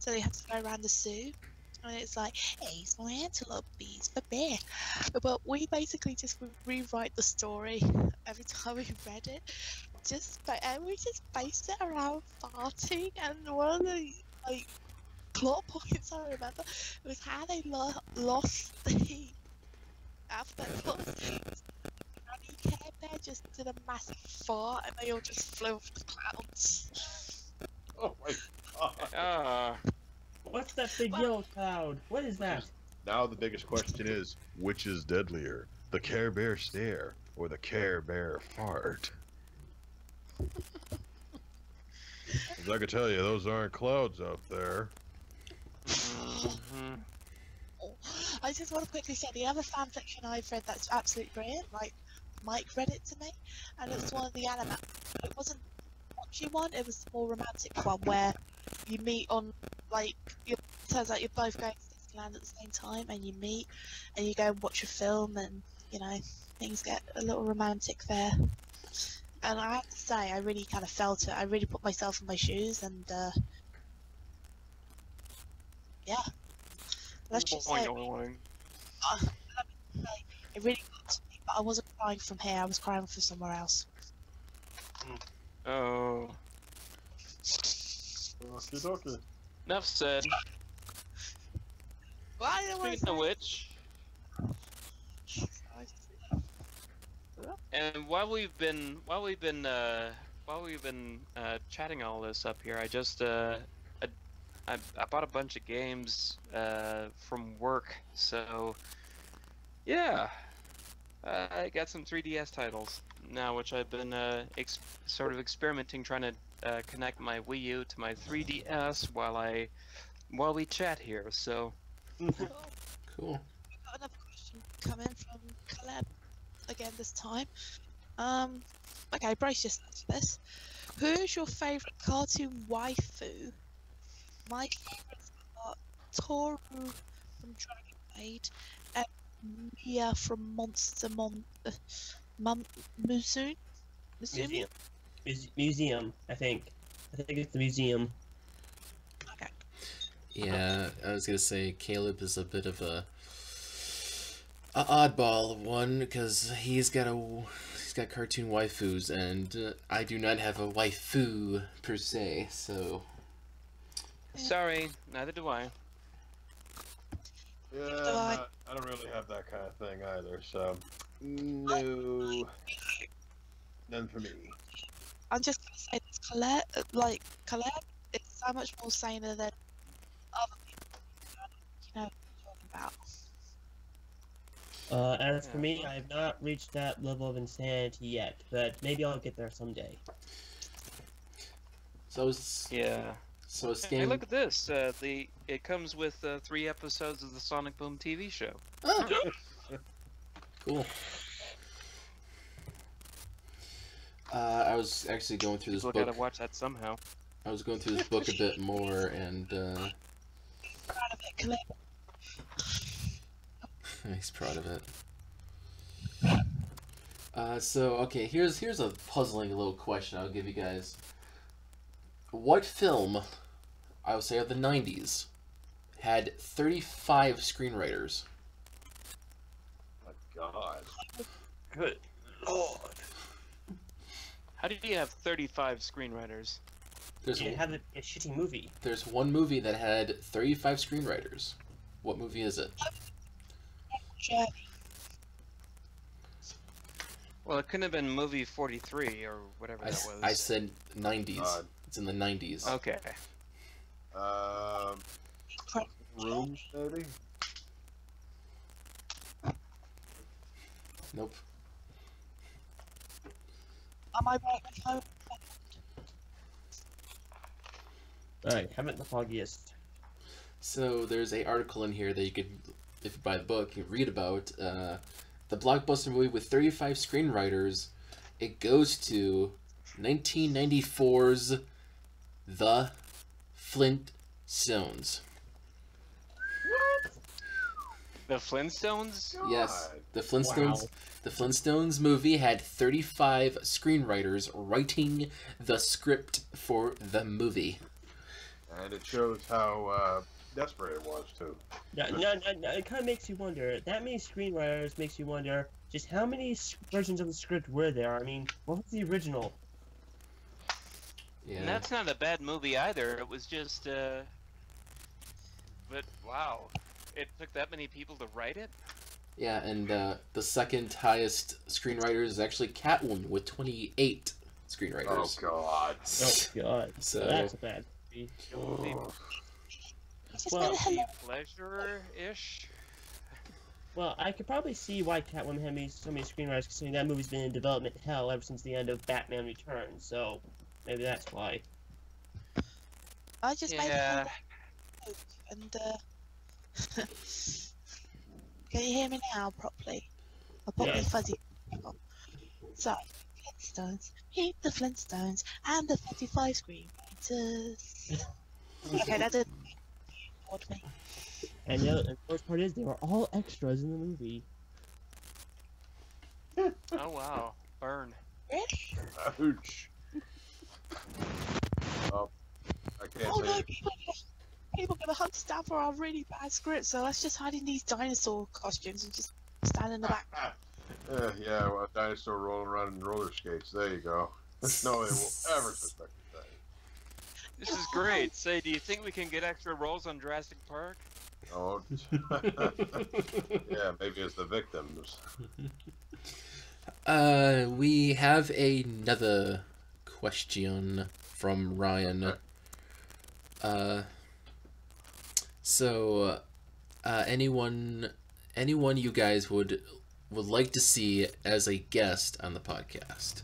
so they have to go around the zoo. And it's like, A's for antelope, B's for bear. But we basically just would rewrite the story every time we read it. And we just based it around farting. And one of the plot points I remember was how they lost the alphabet blocks. Granny Care Bear just did a massive fart and they all just flew off the clouds. Oh my god. What's that big yellow cloud? What is that? Now the biggest question is, which is deadlier? The Care Bear stare or the Care Bear fart? As I can tell you, those aren't clouds out there. I just want to quickly say the other fanfiction I've read that's absolutely brilliant, like Mike read it to me, and it's one of the anime. It wasn't a watchy one, it was the more romantic one where you meet on, like, it turns out you're both going to Disneyland at the same time, and you meet, and you go and watch a film, and, you know, things get a little romantic there. And I have to say, I really kind of felt it. I really put myself in my shoes, and, yeah. Let's just say, it really got to me, but I wasn't crying from here, I was crying from somewhere else. Oh. Okie dokie. Enough said. Why do I Speaking of which, say? and while we've been chatting all this up here, I just I bought a bunch of games from work, so yeah, I got some 3DS titles now, which I've been sort of experimenting, trying to connect my Wii U to my 3DS while we chat here. So Cool. We've got another question coming from Caleb again this time. Okay, brace yourself for this. Who's your favourite cartoon waifu? My favourites are Toru from Dragon Maid and Mia from Monster Musume? Museum, I think. I think it's the museum. Okay. Yeah, I was gonna say Caleb is a bit of a oddball one, because he's got cartoon waifus, and I do not have a waifu per se, so. sorry, neither do I. Yeah, I don't really have that kind of thing either, so no, none for me. I'm just gonna say this, Colette is so much more saner than other people. You know what I'm talking about. As for me, I have not reached that level of insanity yet, but maybe I'll get there someday. So Yeah. So it's Hey, game. look at this. It comes with 3 episodes of the Sonic Boom TV show. Oh. Cool. I was actually going through this People book. gotta watch that somehow. I was going through this book a bit more, and Proud of it, Colette. he's proud of it. So okay, here's a puzzling little question I'll give you guys. What film, I would say of the 90s, had 35 screenwriters? My God. Good Lord. How do you have 35 screenwriters? There's You have a shitty movie. There's one movie that had 35 screenwriters. What movie is it? Journey. Well, it couldn't have been movie 43 or whatever that was. I said 90s. It's in the 90s. Okay. Rooms, maybe? Nope. Am I right with home? Alright, haven't the foggiest. So there's a article in here that you could, if you buy the book, you read about the blockbuster movie with 35 screenwriters. It goes to 1994's The Flintstones. The Flintstones? Yes, the Flintstones. Wow. The Flintstones movie had 35 screenwriters writing the script for the movie. And it shows how desperate it was, too. No, it kind of makes you wonder. That many screenwriters makes you wonder just how many versions of the script were there. I mean, what was the original? Yeah. And that's not a bad movie either. It was just, but wow, it took that many people to write it? Yeah, and the second highest screenwriter is actually Catwoman with 28 screenwriters. Oh, God. Oh god, So that's a bad movie. Well, Pleasure-ish? Well, I could probably see why Catwoman had so many screenwriters, considering that movie's been in development hell ever since the end of Batman Returns. So maybe that's why. I just made Yeah. a joke and can you hear me now properly? I'll put my Yeah. fuzzy on. So, Flintstones, meet the Flintstones and the 35 screenwriters. Okay, that didn't bored me. And the worst part is they were all extras in the movie. Oh wow, burn. Really? Ouch. Oh, I can't Oh say no, it. people are gonna hunt us down for our really bad scripts, so let's just hide in these dinosaur costumes and just stand in the back. Yeah, well, a dinosaur rolling around in roller skates. There you go. No one will ever suspect that. This is great. Say, do you think we can get extra roles on Jurassic Park? Oh, yeah, maybe as the victims. We have another question from Ryan. Anyone you guys would like to see as a guest on the podcast?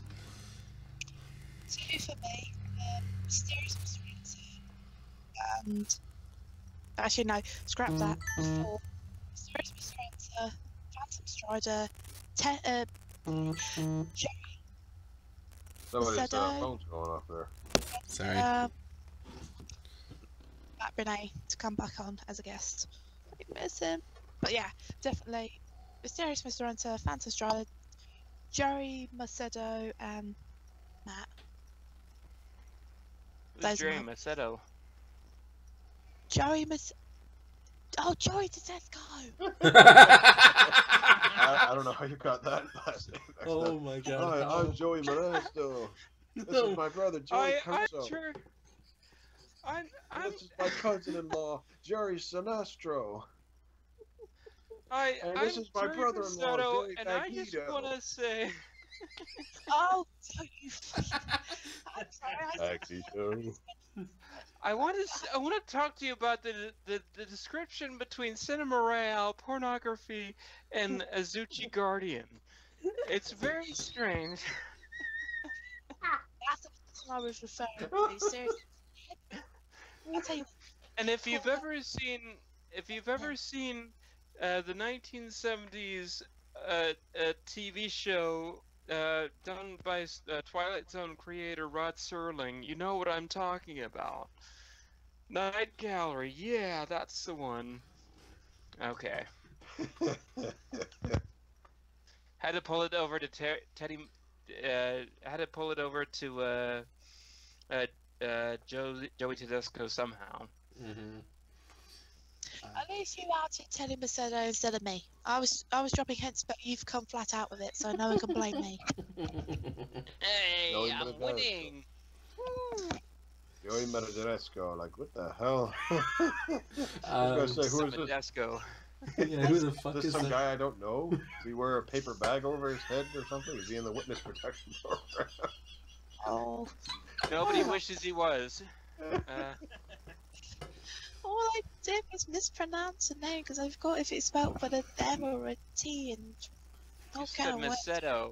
So for me, Mysterious Mr. Ransom, and actually no, scrap that. For Mysterious Mr. Ransom, Phantom Strider, Jerry, Somebody's Shadow. phone's going off there. Sorry. Matt Renee to come back on as a guest. I miss him, but yeah, definitely Mysterious Mr. Ransom, Phantom Strider, Jerry Macedo, and Matt. Who's Those Jerry are my- Macedo? Joey Joey Tedesco! I don't know how you got that last name. Oh my Hi, god. I'm Joey Modesto. This is my brother, Joey I'm Caruso. sure. I'm. This is my cousin-in-law, Jerry Sinestro. And this I'm is my Jerry brother-in-law, Macedo, Joey and I just Magneto. want to say. Oh, so you. I'm sorry, Magneto. I want to talk to you about the description between Cinema Royale, pornography, and Azuchi Guardian. It's very strange. That's the person I was referring to. Seriously. I'll tell you. And if you've ever seen the 1970s TV show done by Twilight Zone creator Rod Serling, you know what I'm talking about. Night Gallery, yeah, that's the one. Okay. Had to pull it over to Teddy. Had to pull it over to Joey Tedesco somehow. Mm-hmm. At least you outed Teddy Macedo instead of me. I was dropping hints, but you've come flat out with it, so no one can blame me. Hey, Joey I'm Tedesco. winning. Joey Modesto. Like, what the hell? I Um, was gonna say, who is this? Tedesco. Yeah, who the fuck Is this is some that? guy I don't know? Does he wear a paper bag over his head or something? Is he in the witness protection program? Oh. Nobody wishes he was. All I did was mispronounce a name because I forgot if it's spelled with an M or a T and You okay, said Macedo.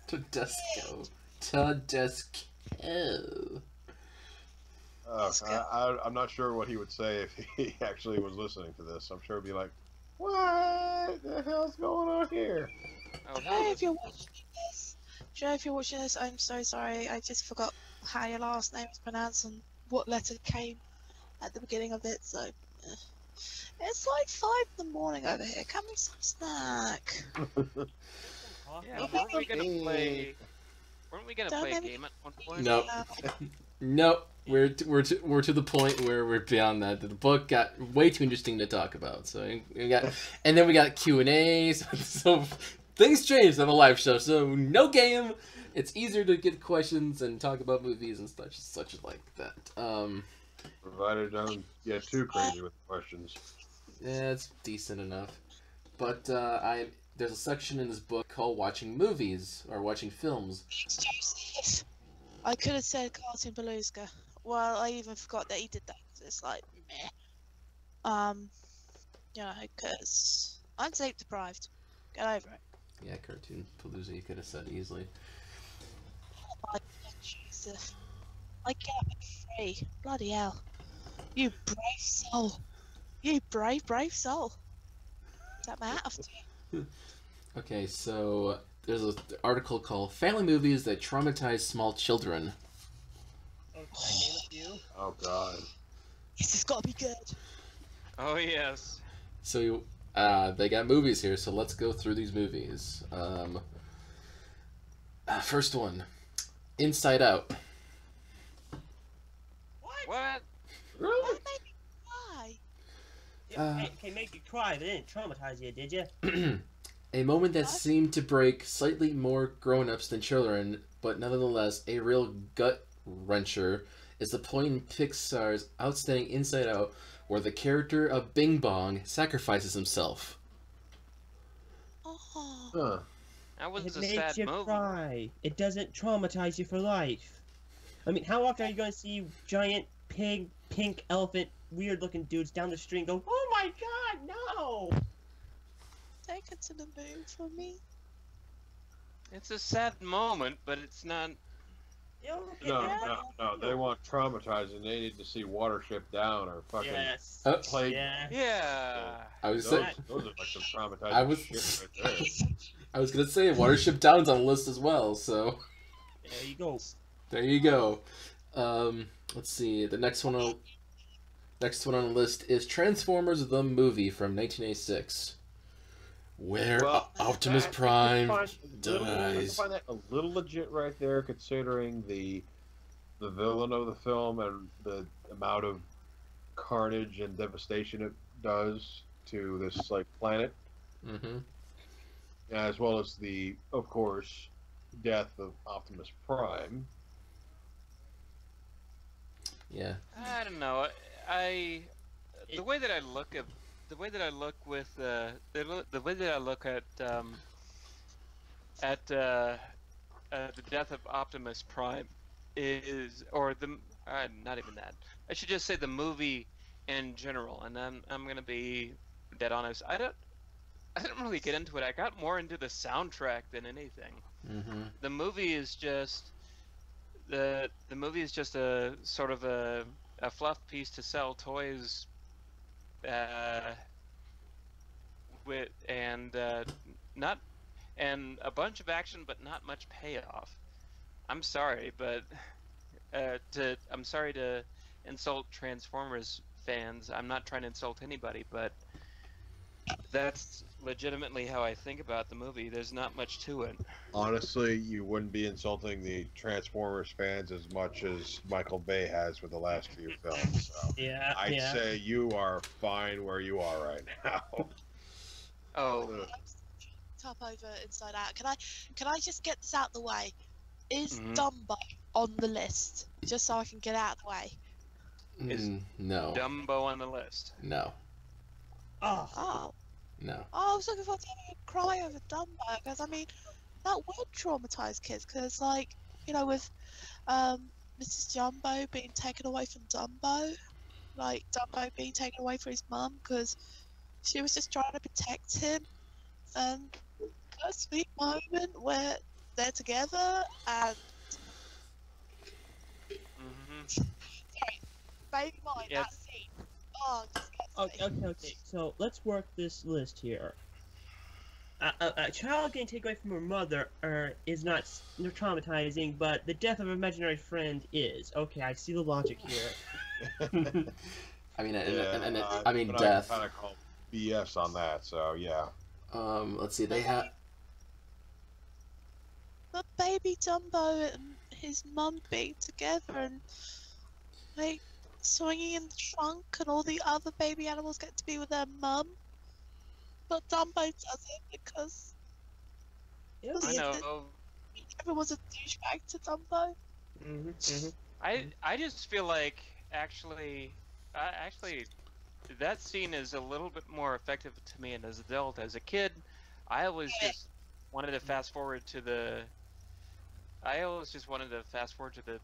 Tedesco. Tedesco. I'm not sure what he would say if he actually was listening to this. I'm sure he'd be like, "What the hell's going on here?" Oh, Joe, if you're watching this, I'm so sorry. I just forgot how your last name is pronounced and what letter came at the beginning of it. So it's like 5 in the morning over here. Can we some snack? yeah, weren't we gonna play? Weren't we gonna play a game at one point? No. No, we're to the point where we're beyond that. The book got way too interesting to talk about. So and then we got Q&A. So things changed on the live show. So no game. It's easier to get questions and talk about movies and such like that. Provided don't get too crazy with the questions. Yeah, it's decent enough. But there's a section in this book called watching movies or watching films. I could have said Cartoon Beluska. Well, I even forgot that he did that. It's like, meh. Because I'm sleep deprived. Get over it. Yeah, Cartoon Palooza, you could have said easily. Oh my God, Jesus. I get free. Bloody hell. You brave soul. You brave soul. Is that my hat off to you? Okay, so there's an article called Family Movies That Traumatize Small Children. Oh, God. This has got to be good. Oh yes. So they got movies here, so let's go through these movies. First one, Inside Out. What? Really? Why? It can make you cry, but it didn't traumatize you, did you? A moment that seemed to break slightly more grown-ups than children, but nevertheless a real gut-wrencher, is the point in Pixar's outstanding Inside Out where the character of Bing Bong sacrifices himself. Oh. Huh. That was It a makes sad you movie. cry. It doesn't traumatize you for life. I mean, how often are you going to see giant pig, pink elephant, weird-looking dudes down the street and go, "Oh my God, no!" Take it to the moon for me. It's a sad moment, but it's not. No, they want traumatizing. They need to see Watership Down or fucking Yes. Plague. Yeah. Yeah. I was Those, saying, those are like some traumatizing shit right there. I was gonna say Watership Down's on the list as well, so There you go. there you go. Let's see. The next one on the list is Transformers the movie from 1986, where Well, Optimus I Prime find I dies. find that a little legit right there, considering the villain of the film and the amount of carnage and devastation it does to this like planet, Mm-hmm. as well as the, of course, death of Optimus Prime. Yeah. I don't know. The way that I look at the way that I look with the way that I look at the death of Optimus Prime is, or the not even that. I should just say the movie in general. And I'm gonna be dead honest. I didn't really get into it. I got more into the soundtrack than anything. Mm-hmm. The movie is just the movie is just a sort of a fluff piece to sell toys with not and a bunch of action but not much payoff. I'm sorry, but I'm sorry to insult Transformers fans. I'm not trying to insult anybody, but that's legitimately how I think about the movie. There's not much to it. Honestly, you wouldn't be insulting the Transformers fans as much as Michael Bay has with the last few films. So Yeah. I'd say you are fine where you are right now. Oh, Top over Inside Out. Can I just get this out the way? Is Mhm. Dumbo on the list? Just so I can get out of the way. Is No. Dumbo on the list? No. Oh, Oh. No. I was looking forward to having a cry over Dumbo, because, I mean, that would traumatize kids, because, like, you know, with Mrs. Jumbo being taken away from Dumbo, like, Dumbo being taken away from his mum, because she was just trying to protect him, and a sweet moment where they're together, and, Mm-hmm. baby mine, Yeah. that scene, oh, it just gets me. okay. So let's work this list here. A child getting taken away from her mother is not traumatizing, but the death of an imaginary friend is. Okay, I see the logic here. I mean, Yeah, I mean, but death. I kind of call BS on that. So yeah. Let's see. They have. But baby Dumbo and his mum being together and like swinging in the trunk, and all the other baby animals get to be with their mum, but Dumbo doesn't because I know. everyone's a douchebag to Dumbo. I just feel like actually that scene is a little bit more effective to me as an adult. As a kid, I always just wanted to fast forward to the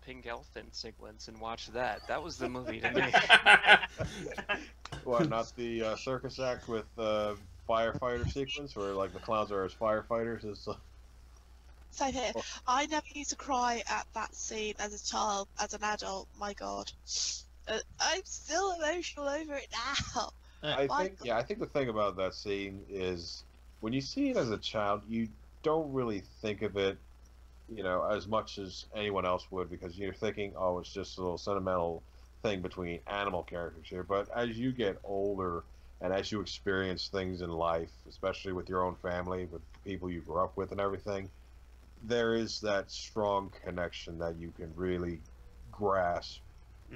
pink elephant sequence and watch that. That was the movie to me. What? Not the circus act with firefighter sequence where like the clowns are as firefighters. It's Same here. I never used to cry at that scene as a child. As an adult, my God, I'm still emotional over it now. I think the thing about that scene is when you see it as a child, you don't really think of it, you know, as much as anyone else would, because you're thinking, oh, it's just a little sentimental thing between animal characters here. But as you get older and as you experience things in life, especially with your own family, with people you grew up with and everything, there is that strong connection that you can really grasp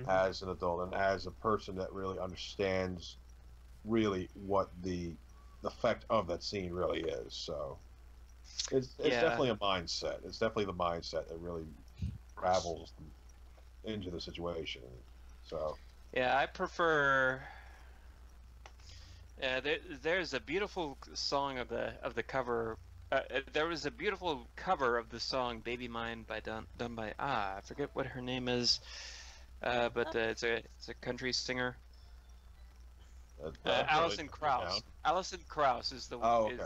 as an adult and as a person that really understands really what the effect of that scene really is. So it's definitely a mindset. It's definitely the mindset that really travels into the situation. So Yeah, I prefer. There's a beautiful song of the cover. There was a beautiful cover of the song "Baby Mine" done by I forget what her name is, but it's a country singer. Alison Krauss. Alison Krauss is the. Oh, okay. Is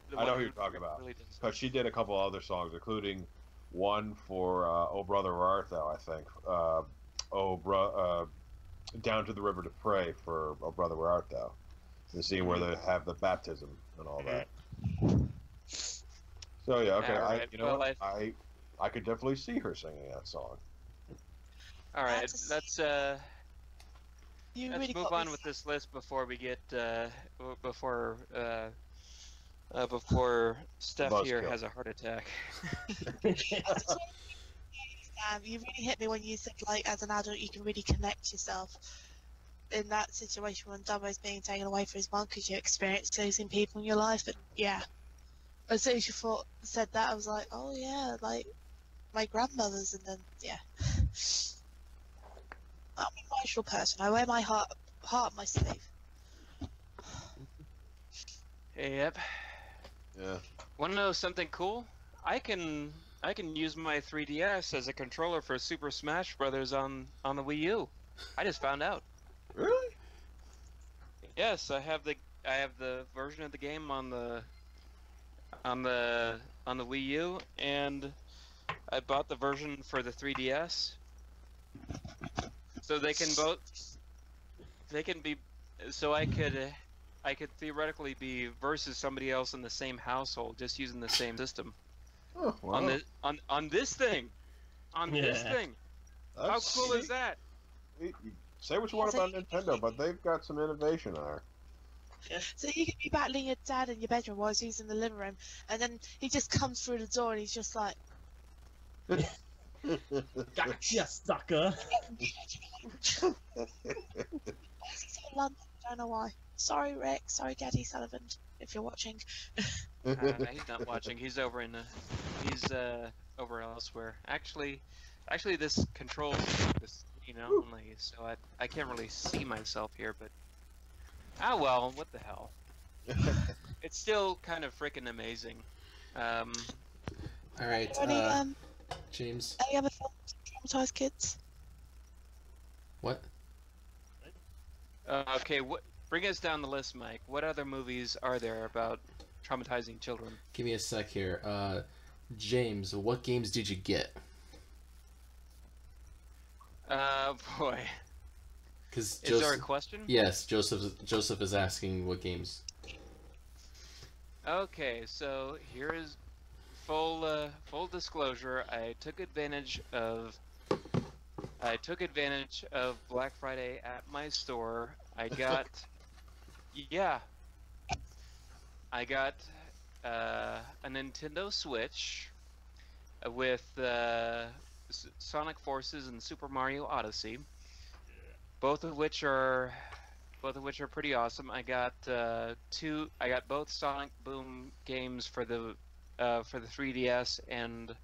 the I know one who you're talking about. really does Because she did a couple other songs, including one for "Oh Brother Where Art Thou," I think. "Down to the River to Pray" for "Oh Brother Where Art Thou." The scene where they have the baptism and all that. So yeah, okay. Alright, You know well, what? I could definitely see her singing that song. All right, That's a let's You let's really move got on me with this list before we get before Steph here Buzzkill. has a heart attack. You really hit me when you said, like, as an adult, you can really connect yourself in that situation when Dumbo's being taken away from his mum because you experience losing people in your life. And yeah, as soon as you said that, I was like, oh yeah, like my grandmother's, and then yeah. I'm an emotional person. I wear my heart on my sleeve. Yep. Yeah. Want to know something cool? I can use my 3DS as a controller for Super Smash Brothers on the Wii U. I just found out. Really? Yes, I have the version of the game on the Wii U, and I bought the version for the 3DS. So they can be, so I could theoretically be versus somebody else in the same household just using the same system. Oh, wow. On this thing. This thing. How cool is that? Say what you want about Nintendo, but they've got some innovation there. So you could be battling your dad in your bedroom while he's in the living room, and then he just comes through the door and he's just like, Gotcha, sucker. London, I don't know why. Sorry, Rick. Sorry, Daddy Sullivan, if you're watching. He's not watching. He's over over elsewhere. Actually, this controls this, only, so I can't really see myself here, but Ah, well, what the hell? It's still kind of freaking amazing. All right, Any James. any other films that traumatize kids? What? Okay, bring us down the list, Mike. What other movies are there about traumatizing children? Give me a sec here. James, what games did you get? Boy. Because Is there a question? Yes, Joseph is asking what games. Okay, so here is full disclosure. I took advantage of Black Friday at my store. I got I got a Nintendo Switch with Sonic Forces and Super Mario Odyssey, both of which are pretty awesome. I got both Sonic Boom games for the 3DS and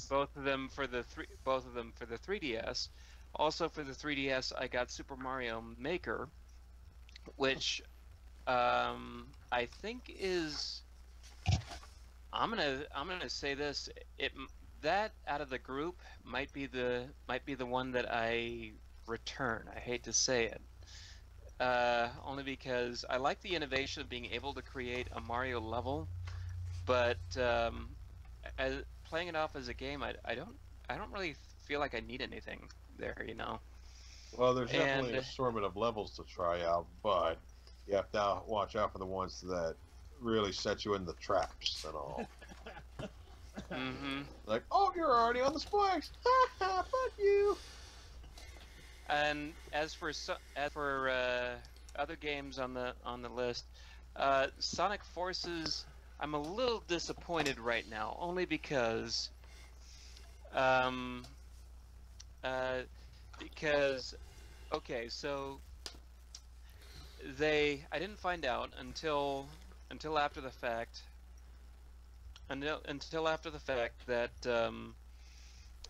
both of them for the 3DS. Also for the 3DS, I got Super Mario Maker, which I think is, I'm gonna say this, that out of the group might be the one that I return. I hate to say it, only because I like the innovation of being able to create a Mario level, but as playing it off as a game, I don't really feel like I need anything there, you know. Well, there's definitely an assortment of levels to try out, but you have to watch out for the ones that really set you in the traps and all. Mm-hmm. Like, oh, you're already on the spikes. Ha ha! Fuck you. And as for other games on the list, Sonic Forces, I'm a little disappointed right now, only because okay, so I didn't find out until after the fact that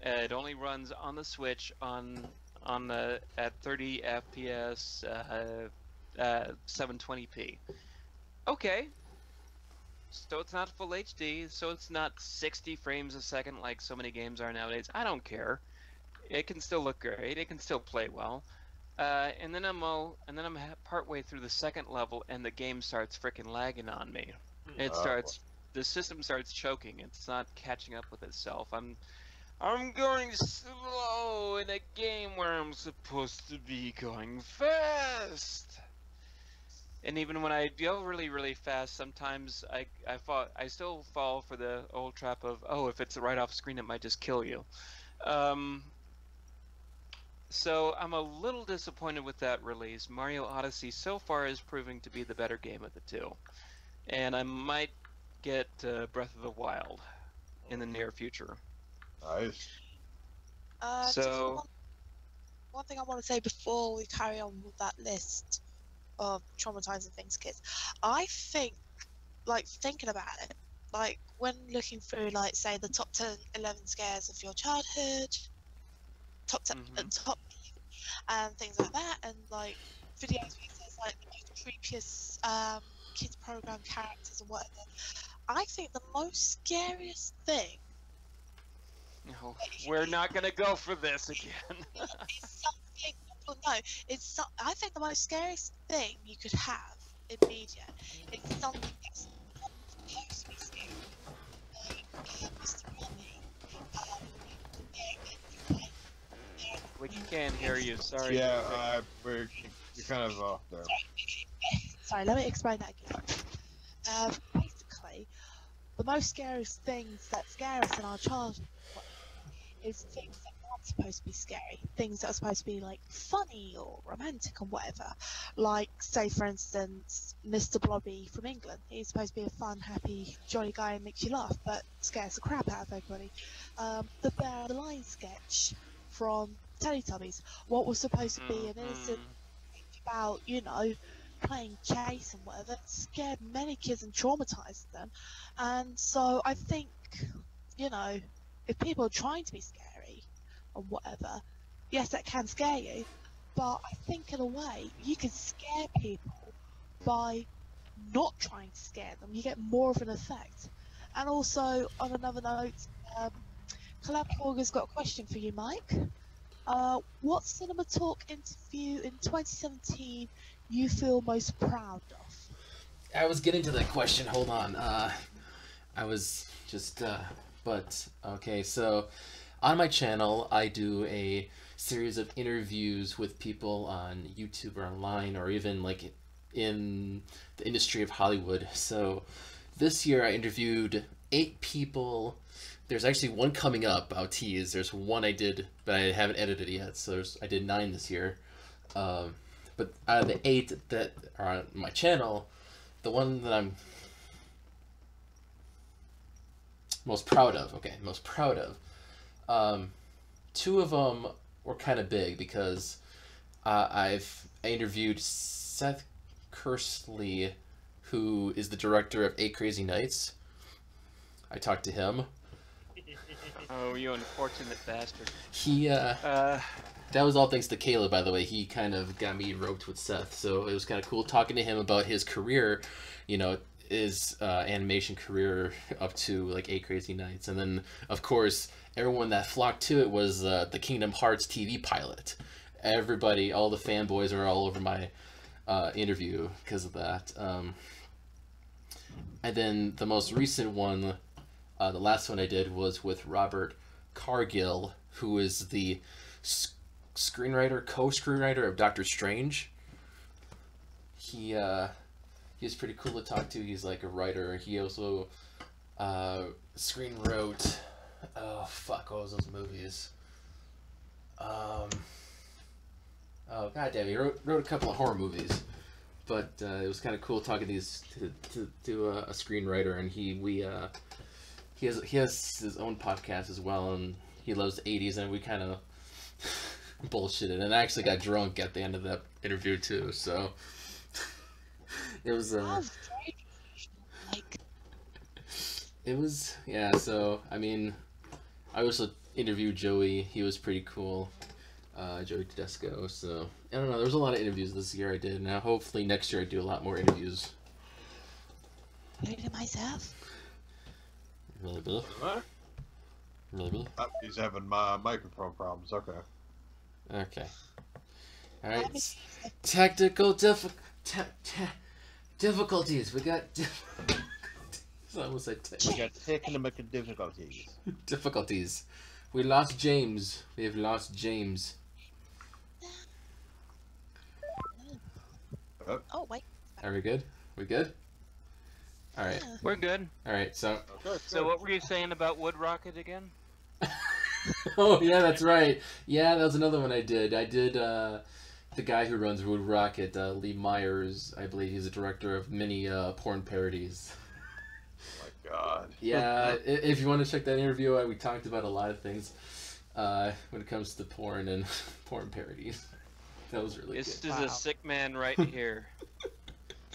it only runs on the Switch at 30 FPS, 720p. Okay, so it's not full HD, so it's not 60 frames a second like so many games are nowadays. I don't care. It can still look great. It can still play well. And then I'm partway through the second level, and the game starts freaking lagging on me. The system starts choking. It's not catching up with itself. I'm going slow in a game where I'm supposed to be going fast. And even when I go really, really fast, sometimes I still fall for the old trap of, oh, if it's right off screen, it might just kill you. So I'm a little disappointed with that release. Mario Odyssey so far is proving to be the better game of the two. And I might get Breath of the Wild in the near future. Nice. So one thing I want to say before we carry on with that list of traumatizing things kids, I think, like, thinking about it, like when looking through, like, say the top 10, 11 scares of your childhood, top 10 top and things like that, and like videos where it says like the most creepiest kids program characters and whatever, I think the most scariest thing, no, we're not gonna go for this again. is something, well, no, I think the most scariest thing you could have in media is something that's not supposed to be scary, like Mr. Robbie, We can't hear you. Sorry. Yeah, you're kind of off there. Sorry, let me explain that again. Basically, the most scariest things that scare us in our childhood is things that aren't supposed to be scary. Things that are supposed to be like funny or romantic or whatever. Like, say for instance, Mr. Blobby from England. He's supposed to be a fun, happy, jolly guy and makes you laugh, but scares the crap out of everybody. The Bear on the Line sketch from Teletubbies. What was supposed to be an innocent about, you know, playing chase and whatever, scared many kids and traumatized them. And so I think, you know, if people are trying to be scary or whatever, yes, that can scare you, but I think in a way you can scare people by not trying to scare them. You get more of an effect. And also, on another note, Collab Morgan's got a question for you, Mike. What Cinema Talk interview in 2017 you feel most proud of? I was getting to that question. Hold on. I was just, but okay. So, on my channel, I do a series of interviews with people on YouTube or online, or even like in the industry of Hollywood. So, this year I interviewed 8 people. There's actually one coming up. I'll tease. There's one I did, but I haven't edited it yet. So I did 9 this year. But out of the 8 that are on my channel, the one that I'm most proud of, 2 of them were kind of big because I interviewed Seth Kersley, who is the director of 8 Crazy Nights. I talked to him. Oh, you unfortunate bastard. He, that was all thanks to Caleb, by the way. He kind of got me roped with Seth, so it was kind of cool talking to him about his career, you know, his animation career up to like 8 Crazy Nights. And then, of course, everyone that flocked to it was the Kingdom Hearts TV pilot. Everybody, all the fanboys were all over my interview because of that. And then the most recent one, the last one I did, was with Robert Cargill, who is the co-screenwriter of Doctor Strange. He was pretty cool to talk to. He's like a writer. He also screen wrote, oh fuck, what was those movies? Oh goddamn, he wrote a couple of horror movies. But it was kind of cool talking to a screenwriter, and he has his own podcast as well, and he loves the 80s, and we kind of bullshitted, and I actually got drunk at the end of that interview too, so it was yeah. So I mean, I also interviewed Joey. He was pretty cool, Joey Tedesco. So I don't know. There was a lot of interviews this year I did. Now hopefully next year I do a lot more interviews. Including myself. Really, Bill? Really, Bill? Oh, he's having microphone problems. Okay. Okay. All right. Technical difficulties. We got. I almost said We got technical difficulties. difficulties. We lost James. We have lost James. Oh wait. Are we good? We good? All right. Yeah. We're good. All right. So. So what were you saying about Wood Rocket again? Oh yeah, that's right. Yeah, that was another one I did. I did the guy who runs Wood Rocket, Lee Myers. I believe he's a director of many porn parodies. Oh my God. Yeah, if you want to check that interview, we talked about a lot of things when it comes to porn and porn parodies. That was really This good. is a sick man right here.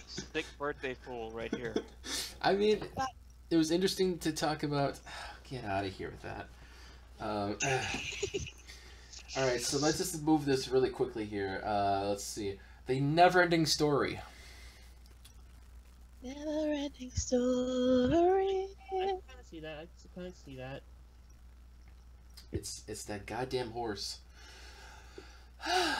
Sick birthday fool right here. I mean, it was interesting to talk about. Get out of here with that. All right, so let's just move this really quickly here. Let's see. The Never-Ending Story. Never-ending story. I can kind of see that. I can kind of see that. It's that goddamn horse. Okay.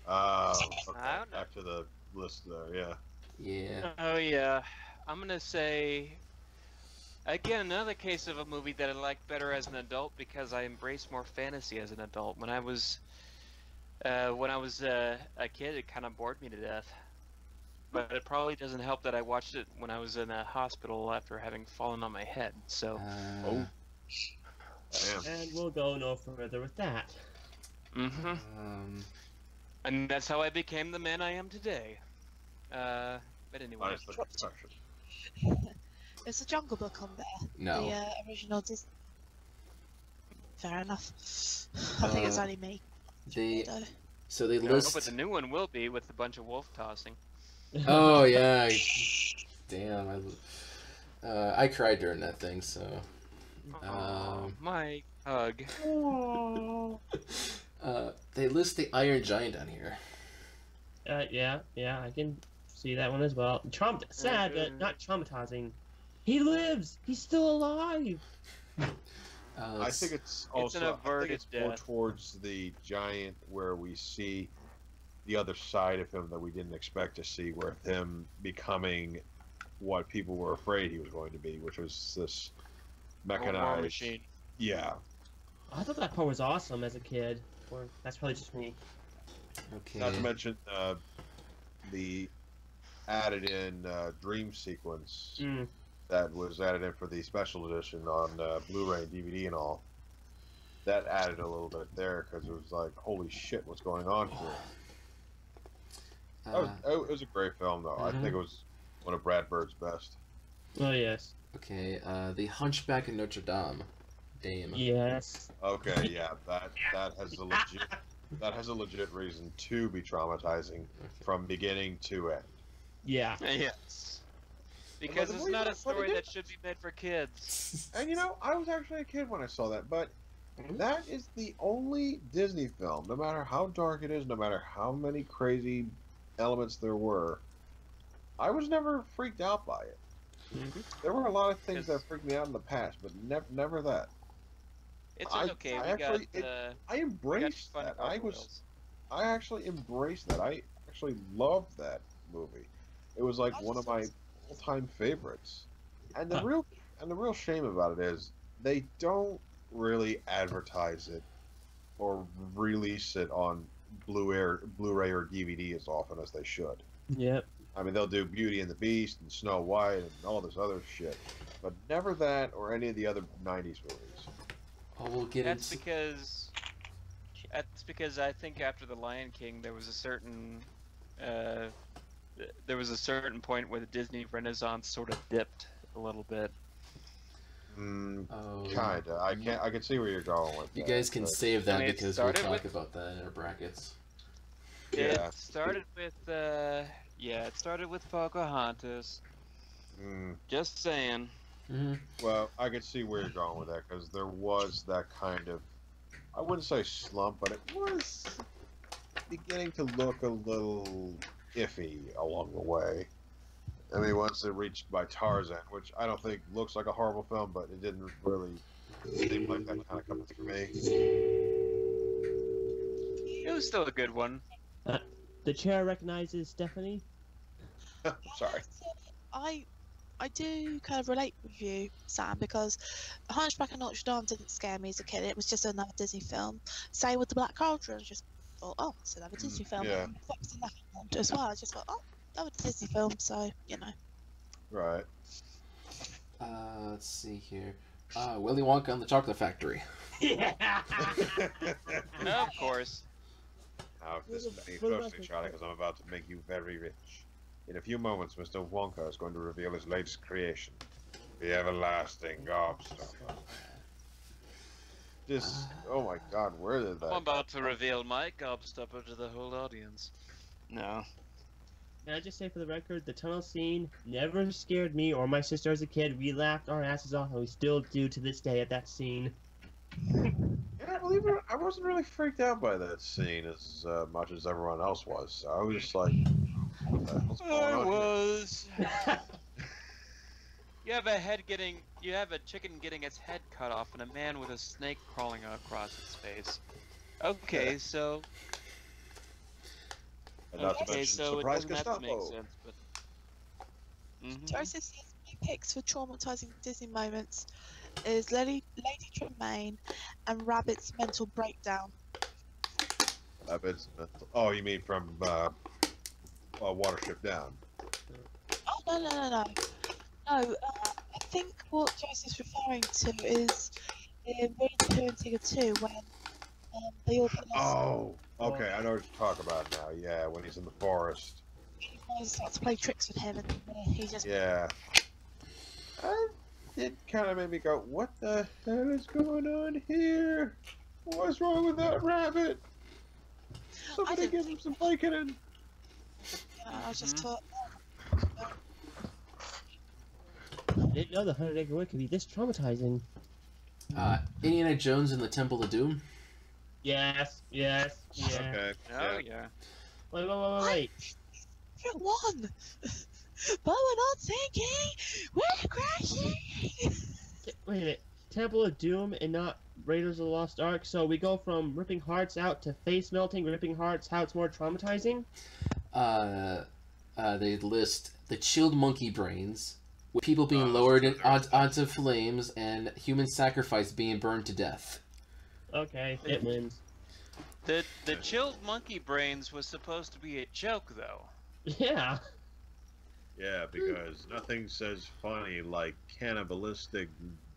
I don't know. Back to the list there. Yeah. Yeah. Oh yeah, I'm gonna say again another case of a movie that I liked better as an adult because I embraced more fantasy as an adult. When I was a kid, it kind of bored me to death. But it probably doesn't help that I watched it when I was in a hospital after having fallen on my head. So. Oh. Damn. And we'll go no further with that. Mm-hmm. And that's how I became the man I am today. But anyway. Nice introduction. There's a Jungle Book on there. No. The original Disney. Fair enough. I think it's only me. So they No, list. but the new one will be with a bunch of wolf tossing. Oh yeah. Damn. I cried during that thing. So. Oh, my hug. They list the Iron Giant on here. Yeah, I can see that one as well. Sad, but not traumatizing. He lives. He's still alive. I think it's also an averted more death. towards the giant where we see the other side of him that we didn't expect to see, where him becoming what people were afraid he was going to be, which was this War mechanized machine. Yeah. I thought that part was awesome as a kid. Or that's probably just me. Okay. Not to mention the added in dream sequence that was added in for the special edition on Blu-ray and DVD and all. That added a little bit there because it was like, holy shit, what's going on here? It was a great film, though. I think it was one of Brad Bird's best. Oh, yes. Okay, The Hunchback of Notre Dame. Dame. Yes. Okay, yeah, that has a legit reason to be traumatizing from beginning to end. Yeah. Yes. Because it's not a story that should be made for kids. And you know, I was actually a kid when I saw that, but that is the only Disney film, no matter how dark it is, no matter how many crazy elements there were, I was never freaked out by it. There were a lot of things that freaked me out in the past, but never that. It's okay. I embraced that. I actually embraced that. I actually loved that movie. It was like one of my all-time favorites. And the real shame about it is they don't really advertise it or release it on Blu-ray or DVD as often as they should. Yep. I mean, they'll do Beauty and the Beast and Snow White and all this other shit, but never that or any of the other 90s movies. Oh, we'll get That's because I think after The Lion King there was a certain point where the Disney Renaissance sort of dipped a little bit. Kinda. I can see where you're going with that. You guys can save that because we'll talk about that in our brackets. Yeah. It started with it started with Pocahontas. Just saying. Well, I could see where you're going with that because there was that kind of, I wouldn't say slump, but it was beginning to look a little iffy along the way. I mean, once it reached by Tarzan, which I don't think looks like a horrible film, but it didn't really seem like that kind of cup of tea for me. It was still a good one. The chair recognizes Stephanie. Sorry. I do kind of relate with you, Sam, because Hunchback of Notre Dame didn't scare me as a kid. It was just another Disney film. Same with the Black Cauldron. I just thought, oh, it's another Disney film. Yeah. And Fox and that as well. I just thought, oh, that was a Disney film, so you know. Right. Let's see here. Willy Wonka and the Chocolate Factory. Of course. Now, if this is me closely, Charlie, because I'm about to make you very rich. In a few moments, Mr. Wonka is going to reveal his latest creation, the everlasting gobstopper. Just, oh my God, where did that? I'm about to reveal my gobstopper to the whole audience. No. Can I just say for the record, the tunnel scene never scared me or my sister as a kid. We laughed our asses off, and we still do to this day at that scene. Yeah, believe it or not, I wasn't really freaked out by that scene as much as everyone else was. I was just like, what the hell's going on here? You have a chicken getting its head cut off and a man with a snake crawling across its face. Okay, so... And not to mention, so it surprise doesn't have to make Gestapo. sense, but... Joseph says my picks for traumatizing Disney moments is Lady Tremaine and Rabbit's mental breakdown. Rabbit's mental... Oh, you mean from Watership Down? Oh, no. No, I think what Joseph's referring to is in Winnie the Pooh and Tigger 2 when they all put Oh, okay, I know what you're talking about now. Yeah, when he's in the forest. He starts to play tricks with him and he just... Yeah. It kind of made me go, what the hell is going on here? What's wrong with that rabbit? Somebody give him some bacon. I was just thought... I didn't know the 100-Acre Wood could be this traumatizing. Indiana Jones and the Temple of Doom. Yes. Okay. Oh yeah. Wait. Favorite one. But we're not sinking. We're crashing. Wait a minute. Temple of Doom and not Raiders of the Lost Ark. So we go from ripping hearts out to face melting, ripping hearts. How it's more traumatizing? They list the chilled monkey brains, with people being Oh, lowered so onto flames, and human sacrifice being burned to death. Okay, it wins. The chilled monkey brains was supposed to be a joke, though. Yeah. Yeah, because nothing says funny like cannibalistic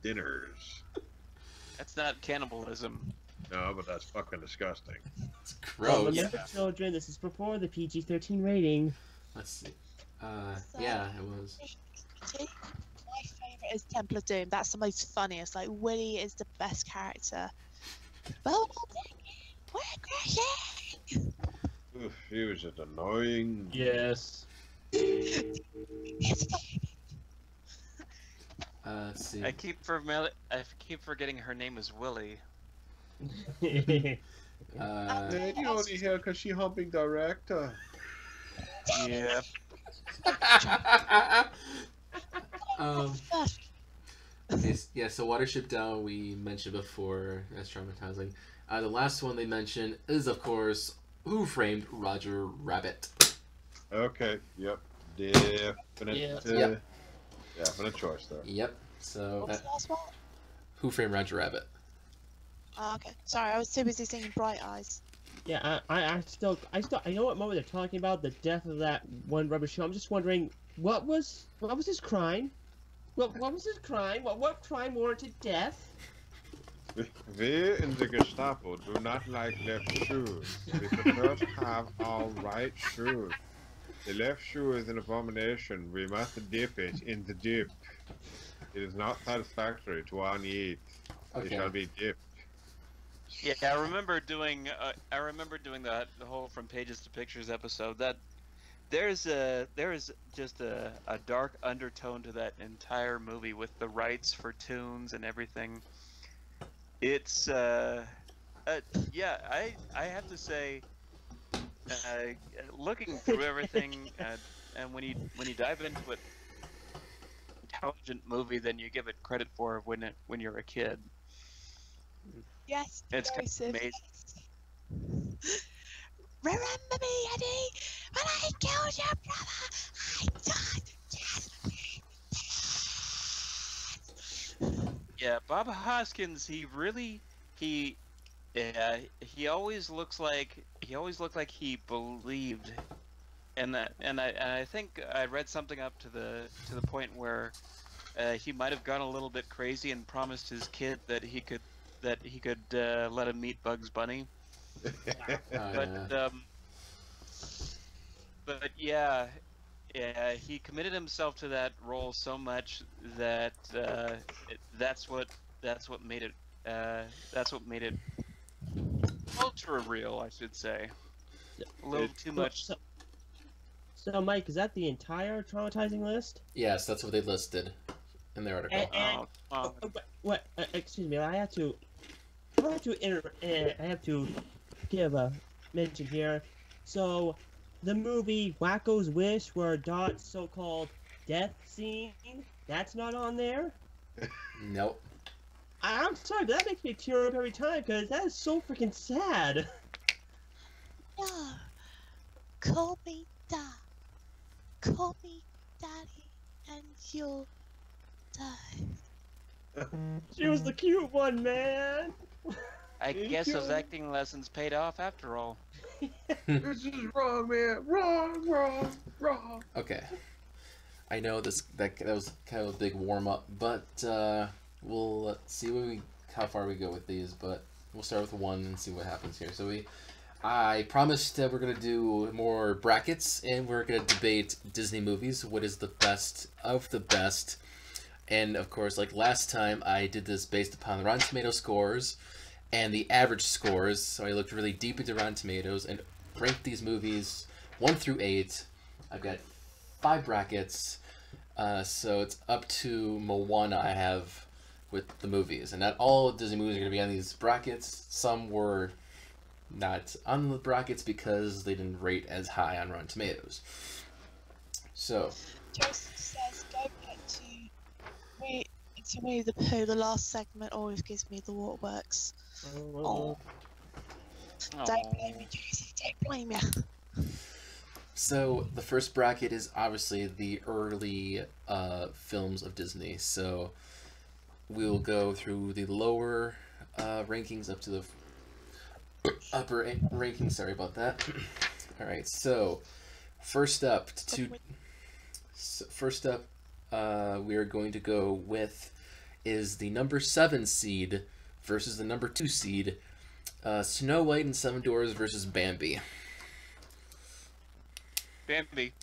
dinners. That's not cannibalism. No, but that's fucking disgusting. It's Well, gross. remember, children, this is before the PG-13 rating. Let's see. So- Yeah, it was. My favourite is Temple of Doom. That's the most funniest. Like, Willie is the best character. But we're not sinking. We're crashing. Oof, he was just annoying. Yes. It's fine. Let's see. I keep forgetting her name is Willie. Man, you only here because she humping director. Yeah. Yeah, so Watership Down we mentioned before as traumatizing. The last one they mentioned is, of course, Who Framed Roger Rabbit? Okay, yep. Definite, Yeah. definite choice there. Yep. So What was that the last one? Who Framed Roger Rabbit? Oh, okay. Sorry, I was too busy singing Bright Eyes. Yeah, I know what moment they're talking about, the death of that one rubber show. I'm just wondering, what was his crime? What was his crime? What crime warranted death? We in the Gestapo do not like left shoes. We prefer to have our right shoes. The left shoe is an abomination. We must dip it in the dip. It is not satisfactory to our needs. It Okay. shall be dipped. Yeah, I remember doing the whole From Pages to Pictures episode. That there is just a dark undertone to that entire movie with the rights for tunes and everything. It's yeah, I have to say, looking through everything, and when you dive into it, intelligent movie than you give it credit for when you're a kid. Yes, It's kind of Joseph. amazing. Remember me, Eddie? When I killed your brother, I died. Yes. Yeah, Bob Hoskins. He always looked like he believed, and I think I read something up to the point where he might have gone a little bit crazy and promised his kid that he could let him meet Bugs Bunny. But yeah, he committed himself to that role so much that that's what made it ultra real, I should say. A little too much. So, Mike, is that the entire traumatizing list? Yes, that's what they listed in their article. Excuse me, I have to give a mention here. So, the movie Wacko's Wish, where Dot's so-called death scene, that's not on there? Nope. I'm sorry, but that makes me tear up every time, because that is so freaking sad. No. Call me Dad. Call me Daddy, and you'll die. She was the cute one, man. I guess those acting lessons paid off after all. This is wrong, man. Wrong. Okay. I know that was kind of a big warm up, but we'll see how far we go with these. But we'll start with one and see what happens here. So I promised that we're gonna do more brackets and we're gonna debate Disney movies. What is the best of the best? And of course, like last time, I did this based upon Rotten Tomato scores and the average scores. So I looked really deep into Rotten Tomatoes and ranked these movies 1 through 8. I've got 5 brackets, so it's up to Moana I have with the movies. And not all Disney movies are going to be on these brackets. Some were not on the brackets because they didn't rate as high on Rotten Tomatoes. So, Joseph says, go back to Winnie the Pooh. The last segment always gives me the waterworks. Oh. Don't blame me, Joseph. Don't blame me. so the first bracket is obviously the early films of Disney. So we will go through the lower rankings up to the upper rankings. Sorry about that. All right. So first up, we are going to go with is the number 7 seed versus the number 2 seed. Snow White and Seven Dwarfs versus Bambi. Bambi.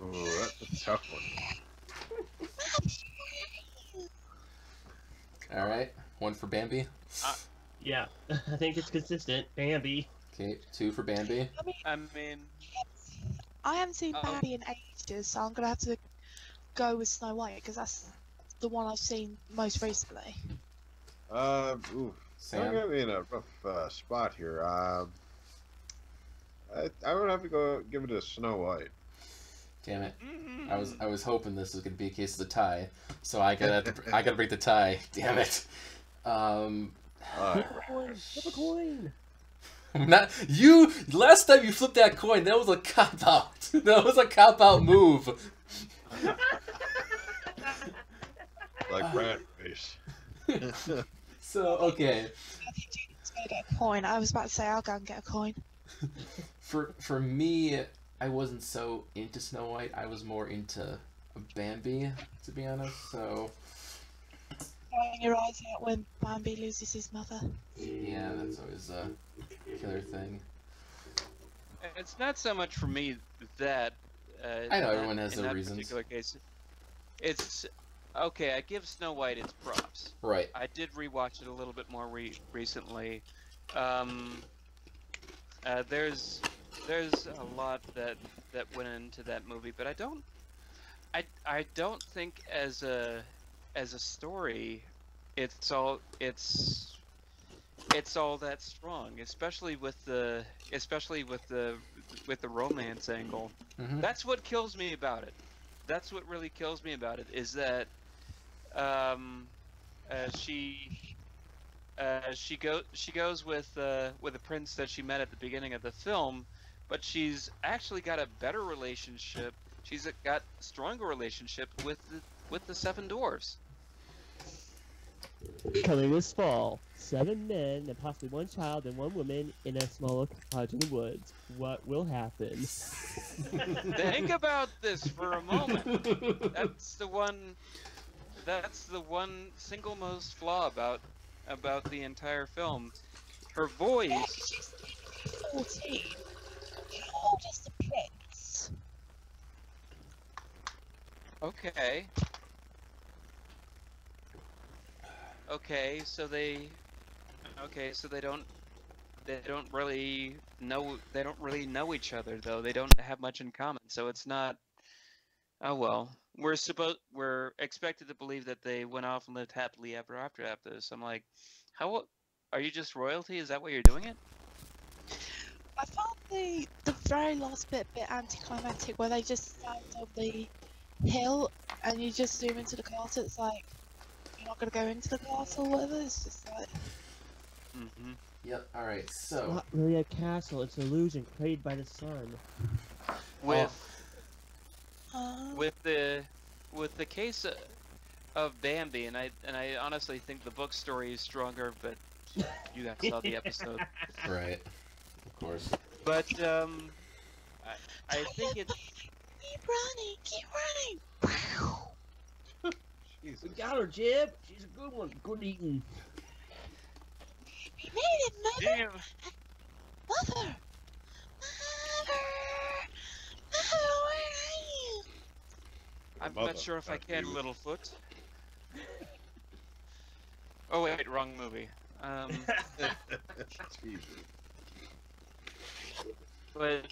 Oh, that's a tough one. All right, one for Bambi. Yeah, I think it's consistent. Bambi. Okay, 2 for Bambi. I mean, I haven't seen Bambi in ages, so I'm gonna have to go with Snow White because that's the one I've seen most recently. Don't get me in a rough spot here. I would have to go give it to Snow White. Damn it! I was hoping this was gonna be a case of the tie, so I gotta break the tie. Damn it! Flip a coin. Not you. Last time you flipped that coin, that was a cop out. That was a cop out move. Like rat face. So okay. I think Jaden's gonna get a coin. I was about to say I'll go and get a coin. For me, I wasn't so into Snow White. I was more into Bambi, to be honest. So. Crying your eyes out when Bambi loses his mother. Yeah, that's always a killer thing. it's not so much for me that. I know everyone has in their that reasons. particular case, it's okay. I give Snow White its props. Right. I did rewatch it a little bit more recently. There's a lot that went into that movie, but I don't think as a story, it's all that strong, especially with the romance angle. Mm-hmm. That's what kills me about it. That's what really kills me about it is that she goes with a prince that she met at the beginning of the film, but she's actually got a better relationship. She's got a stronger relationship with the Seven Dwarfs. Coming this fall, 7 men and possibly 1 child and 1 woman in a small cottage in the woods. What will happen? Think about this for a moment. That's the one single most flaw about the entire film. Her voice. She's 14. How old is the prince? Okay. So they don't really know each other though. They don't have much in common. So it's not. Oh well. We're expected to believe that they went off and lived happily ever after this. I'm like, how are you just royalty? Is that why you're doing it? I found the very last bit a bit anticlimactic where they just stand on the hill and you just zoom into the castle. It's like you're not gonna go into the castle, whatever. It's just like. Mm-hmm. Yep. All right. It's So. not really a castle. It's an illusion created by the sun. With the case of Bambi, and I honestly think the book story is stronger, but you guys saw the episode. Right. Of course. But I think it's. Keep running. We got her, Jib. She's a good one. Good eating. We made it, Mother. Damn. Mother, where are you? I'm Mother, not sure if I not can, you. Littlefoot. Oh wait, wrong movie. Jesus. But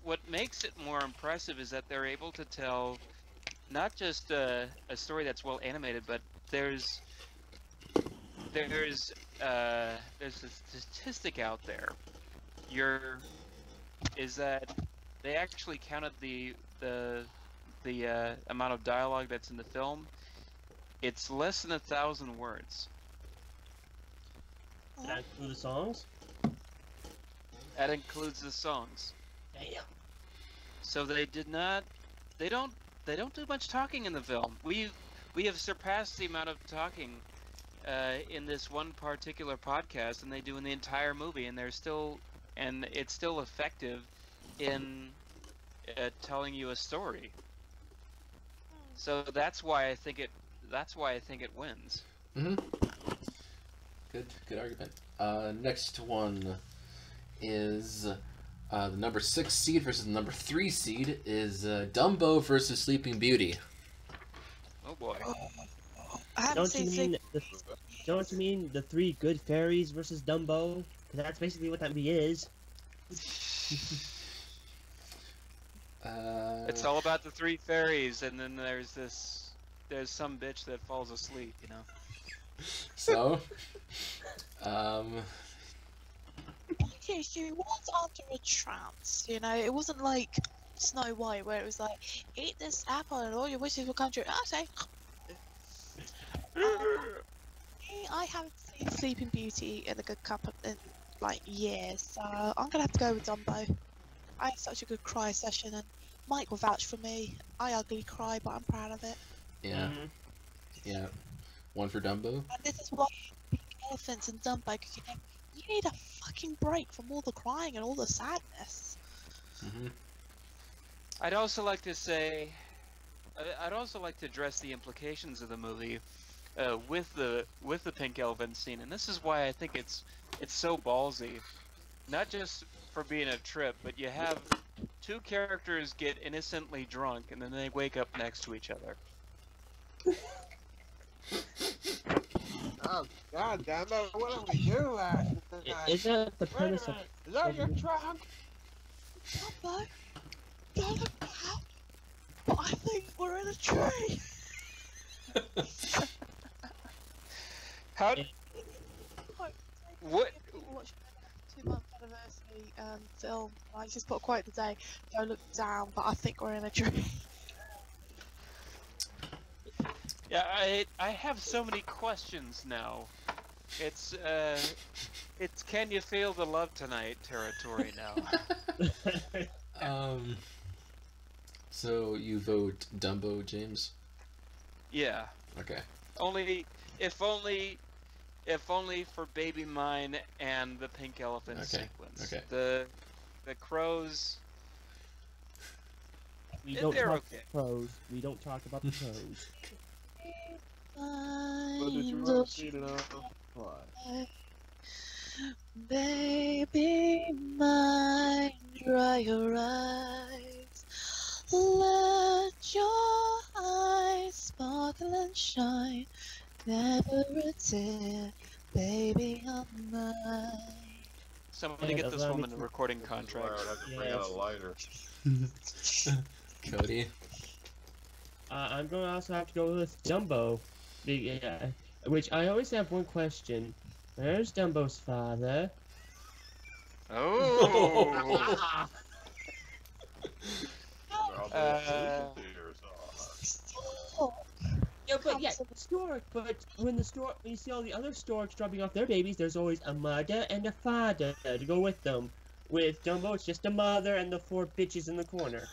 what makes it more impressive is that they're able to tell not just a story that's well animated, but there's there's a statistic out there. Is that they actually counted the amount of dialogue that's in the film. It's less than 1,000 words. Does that include the songs? That includes the songs. Damn. So they don't do much talking in the film. We have surpassed the amount of talking in this one particular podcast than they do in the entire movie, and it's still effective in telling you a story. So that's why I think it wins. Mm-hmm. Good argument. Next one is the number 6 seed versus the number 3 seed is Dumbo versus Sleeping Beauty. Oh boy. I haven't Don't seen you mean don't you mean the 3 good fairies versus Dumbo? Because that's basically what that movie is. It's all about the 3 fairies, and then there's some bitch that falls asleep, you know. So, Okay, so it was under a trance, you know. It wasn't like Snow White where it was like, eat this apple and all your wishes will come true. I say. I haven't seen Sleeping Beauty in a good couple in like years, so I'm gonna have to go with Dumbo. I had such a good cry session, and Mike will vouch for me. I ugly cry, but I'm proud of it. yeah. Mm-hmm. Yeah. One for Dumbo. And this is why Pink Elephants and Dumbo, because you need a fucking break from all the crying and all the sadness. Mm-hmm. I'd also like to address the implications of the movie with the pink elephant scene, and this is why I think it's so ballsy. Not just for being a trip, but you have 2 characters get innocently drunk, and then they wake up next to each other. Oh, God damn it, what did we do last night? Is that the Wait a premise of... minute, is that your trunk? Dumbo, don't look out. I think we're in a tree. How? What? Watch 2-month anniversary film. I just put a quote today. Don't look down, but I think we're in a tree. Yeah, I have so many questions now. It's can you feel the love tonight territory now. So you vote Dumbo, James? Yeah. Okay. If only for Baby Mine and the pink elephant sequence. Okay. The crows. We don't They're talk okay. about pros. We don't talk about the pros. But did you ever see it enough? Why? Baby mine, dry your eyes. Let your eyes sparkle and shine. Never a tear, baby of mine. Somebody Yeah, get this allow me woman a to- recording I contract. would have to bring out a lighter. Cody? I'm going to also have to go with Dumbo. Which I always have one question. Where's Dumbo's father? Oh. Yeah, but yeah, stork. But when you see all the other storks dropping off their babies, there's always a mother and a father to go with them. With Dumbo, it's just a mother and the 4 bitches in the corner.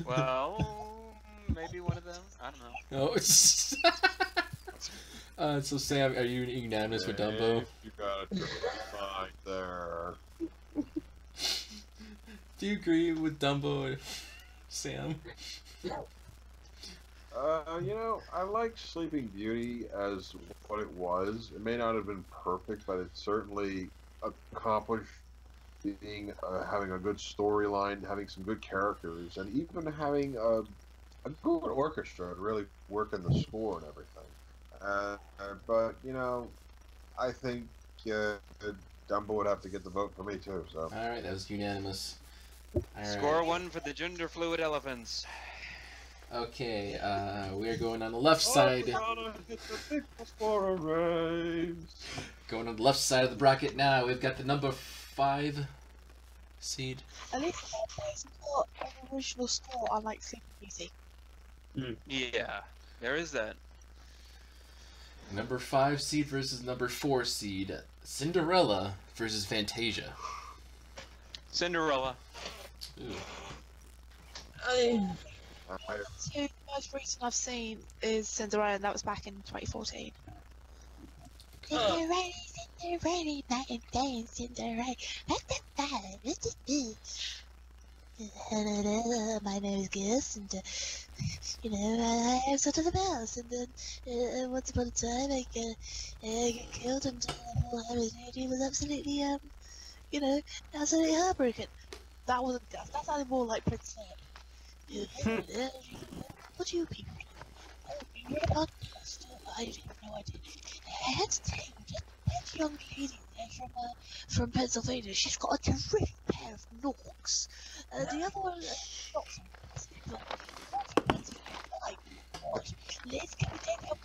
Well, maybe one of them. I don't know. Oh, it's so Sam, are you unanimous with Dumbo? You got a triple spine there. Do you agree with Dumbo, Sam? You know, I like Sleeping Beauty as what it was. It may not have been perfect, but it certainly accomplished being having a good storyline, having some good characters, and even having a good orchestra to really work in the score and everything. But you know, I think Dumbo would have to get the vote for me too. So. All right, that was unanimous. All right. Score 1 for the gender fluid elephants. Okay, we are going on the left side. Going on the left side of the bracket now. We've got the number 5 seed. At least it's got an original score, unlike theme music. Yeah, there is that. Number 5 seed versus number 4 seed. Cinderella versus Fantasia. Cinderella. Ooh. The most recent I've seen is Cinderella, and that was back in 2014. Cinderella, Cinderella, night and day, Cinderella. Hello, my name is Gus, and I have such a mouse, and then once upon a time I got killed, and he was absolutely absolutely heartbroken. That wasn't Gus. That sounded more like Prince Philip. What do you people do? You're a podcast. I have no idea. I had to tell you, just that young lady there from Pennsylvania. She's got a terrific pair of knocks. The other one, not so nice. My God, Liz, can we take her?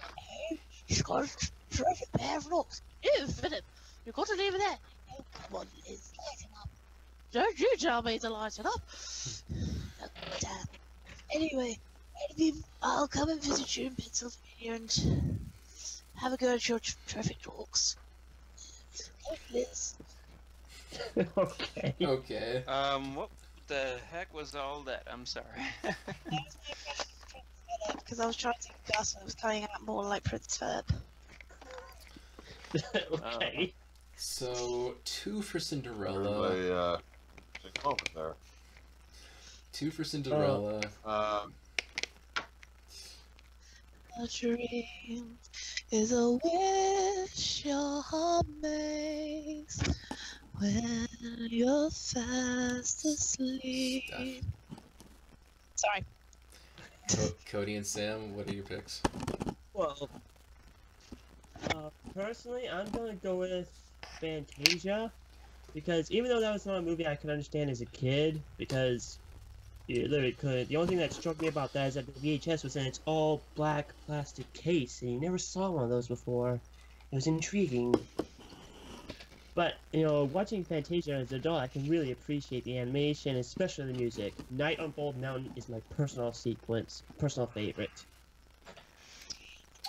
No, she's got a terrific pair of knocks. No, Philip, you've got to leave her there. Oh, come on, Liz, light him up. Don't you tell me to light it up. Damn. Anyway, I'll come and visit you in Pennsylvania and have a go at your traffic talks. Liz. Okay. Okay. What the heck was all that? I'm sorry. Because I was trying to think Gus and it was coming out more like Prince Philip. Okay. So 2 for Cinderella. Really, over there. 2 for Cinderella. A dream is a wish your heart makes when you're fast asleep. Sorry. Cody and Sam, what are your picks? Well, personally, I'm gonna go with Fantasia, because even though that was not a movie I could understand as a kid, because you literally couldn't. The only thing that struck me about that is that the VHS was in its all black plastic case, and you never saw one of those before. It was intriguing. But, watching Fantasia as an adult, I can really appreciate the animation, especially the music. Night on Bald Mountain is my personal favorite.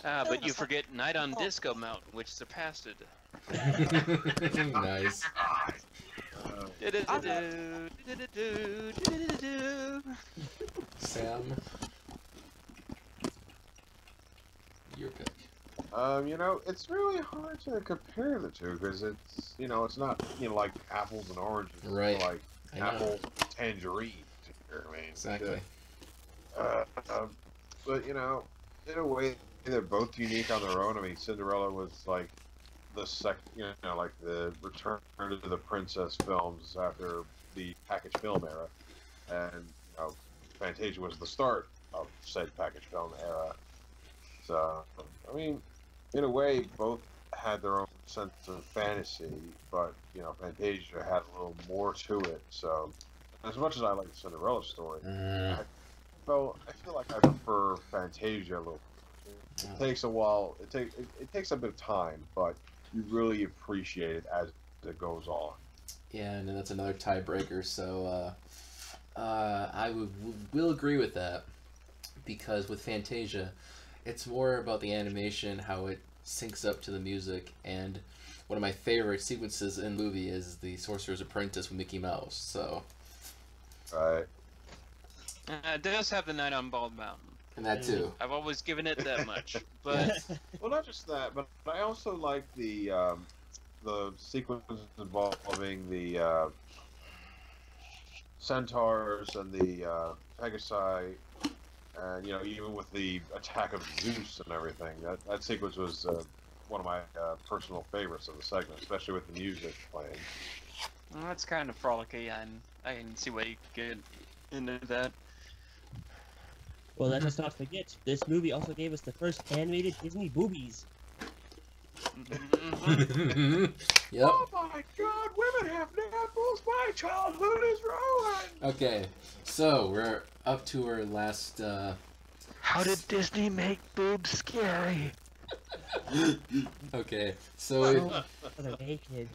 But you forget Night on Disco Mountain, which surpassed it. Nice. Sam, your pick. It's really hard to compare the two because it's, it's not, like apples and oranges. It's Right. like I know. apples, tangerine. I mean, Exactly. But in a way, they're both unique on their own. I mean, Cinderella was like the like the return to the princess films after the package film era, and Fantasia was the start of said package film era. So, I mean, in a way, both had their own sense of fantasy, but Fantasia had a little more to it. So, as much as I like the Cinderella story, I feel like I prefer Fantasia a little. It takes a while. It takes a bit of time, but you really appreciate it as it goes on. Yeah, and that's another tiebreaker. So I will agree with that, because with Fantasia, it's more about the animation, how it syncs up to the music, and one of my favorite sequences in the movie is the Sorcerer's Apprentice with Mickey Mouse. So. Right. It does have the Night on Bald Mountain. And that too. I've always given it that much, but Well, not just that, but I also like the sequence involving the centaurs and the Pegasi, and even with the attack of Zeus and everything. That sequence was one of my personal favorites of the segment, especially with the music playing. well, that's kind of frolicky, and I can see why you could get into that. Well, let us not forget, this movie also gave us the first animated Disney boobies. Yep. Oh my God, women have nipples. My childhood is ruined. Okay, so we're up to our last How did Disney make boobs scary? Okay, so They're naked.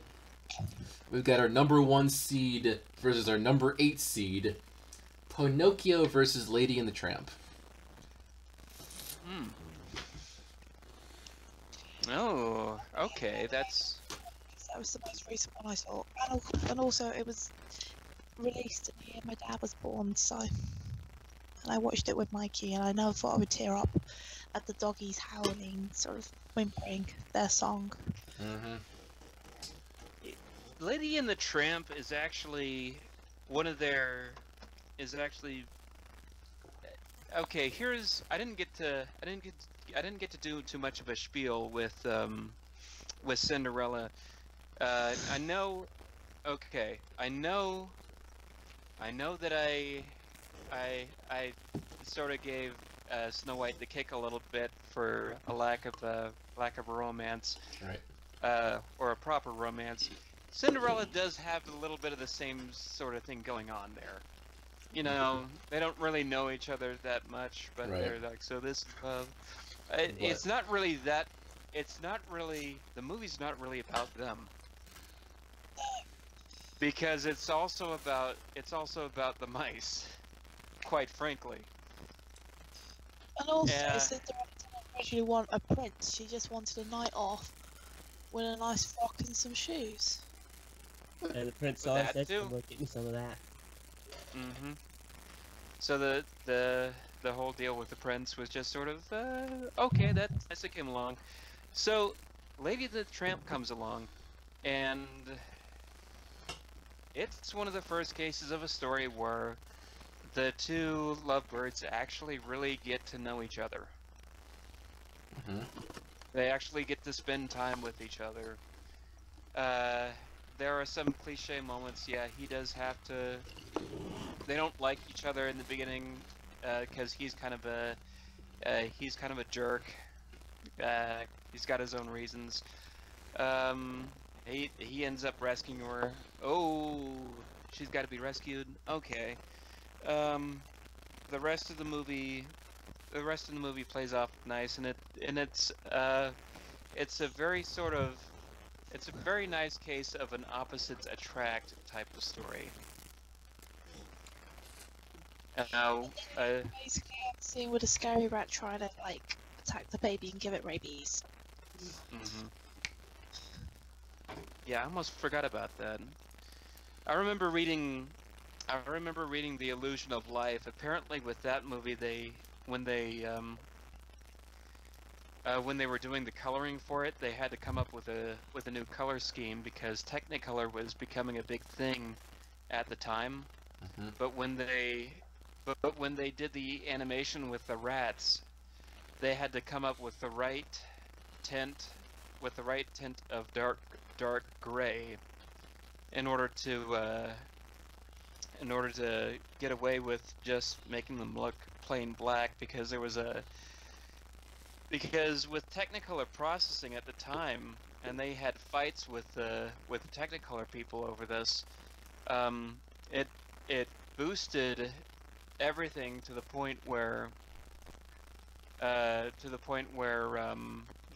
we've got our number 1 seed versus our number 8 seed. Pinocchio versus Lady and the Tramp. Hmm. Oh, okay. That's That was the most recent one I saw, and also it was released in the year my dad was born. So, and I watched it with Mikey, and I never thought I would tear up at the doggies howling, sort of whimpering their song. Mm-hmm. Lady and the Tramp is actually one of their okay. I didn't get to do too much of a spiel with Cinderella. I know that I sort of gave Snow White the kick a little bit for a lack of a romance, Right. or a proper romance. Cinderella does have a little bit of the same sort of thing going on there. You know, they don't really know each other that much, but Right. they're like, so this love. It's not really that. The movie's not really about them. Because it's also about the mice, quite frankly. And also, Yeah. Cinderella didn't originally want a prince. She just wanted a night off with a nice frock and some shoes. And the prince saw That it, too. said, "Get me some of that." Mm-hmm. So the whole deal with the prince was just sort of okay. That's nice. It came along. So Lady the Tramp comes along, and it's one of the first cases of a story where the two lovebirds actually really get to know each other. Mm-hmm. They actually get to spend time with each other. There are some cliche moments. Yeah, he does have to. They don't like each other in the beginning because he's kind of a jerk. He's got his own reasons. He ends up rescuing her. Oh, she's got to be rescued. Okay. The rest of the movie plays off nice, and it's a very nice case of an opposites attract type of story. Now, Basically, I'm seeing with a scary rat trying to like attack the baby and give it rabies. mhm. Yeah, I almost forgot about that. I remember reading The Illusion of Life. Apparently, with that movie, when they were doing the coloring for it, they had to come up with a new color scheme because Technicolor was becoming a big thing at the time. Mm-hmm. But when they did the animation with the rats, they had to come up with the right tint of dark gray in order to get away with just making them look plain black, because with Technicolor processing at the time, and they had fights with the Technicolor people over this, it boosted everything to the point where the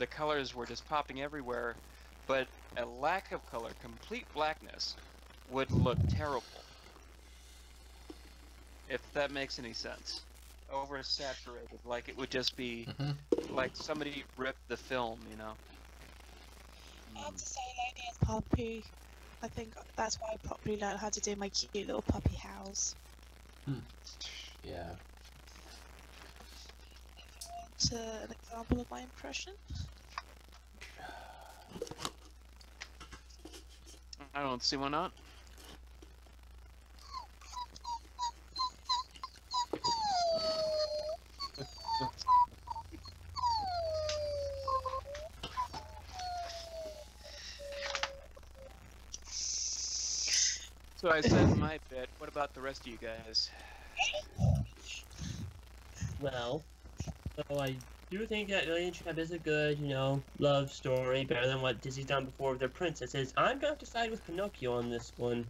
colors were just popping everywhere, but a lack of color, complete blackness, would look terrible. If that makes any sense. Oversaturated, like it would just be like somebody ripped the film, you know. I have to say, Lady and Puppy, I think that's why I properly learned how to do my cute little puppy howls. Yeah. To an example of my impression? I don't see why not. So I said my bit. What about the rest of you guys? Well, so I do think that Lady and the Tramp is a good, love story, better than what Disney's done before with their princesses. I'm going to side with Pinocchio on this one.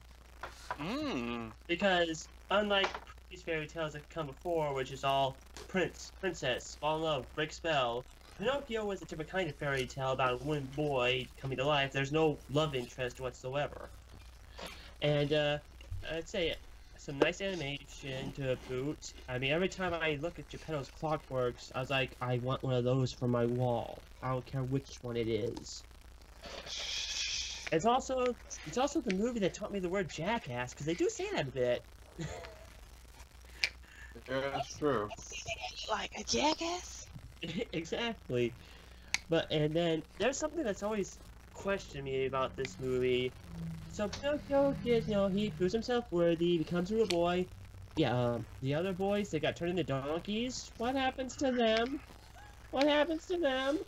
Mmm. Because, unlike these fairy tales that come before, which is all prince, princess, fall in love, break spell. Pinocchio was a different kind of fairy tale about a wooden boy coming to life. There's no love interest whatsoever. And I'd say some nice animation to boot. I mean, every time I look at Geppetto's Clockworks, I was like, I want one of those for my wall. I don't care which one it is. It's also the movie that taught me the word jackass, because they do say that a bit. Yeah, that's true. Like a jackass? Exactly. And then there's something that's always questioned me about this movie. So Pinocchio gets, he proves himself worthy, becomes a real boy. Yeah, the other boys, they got turned into donkeys. What happens to them? What happens to them?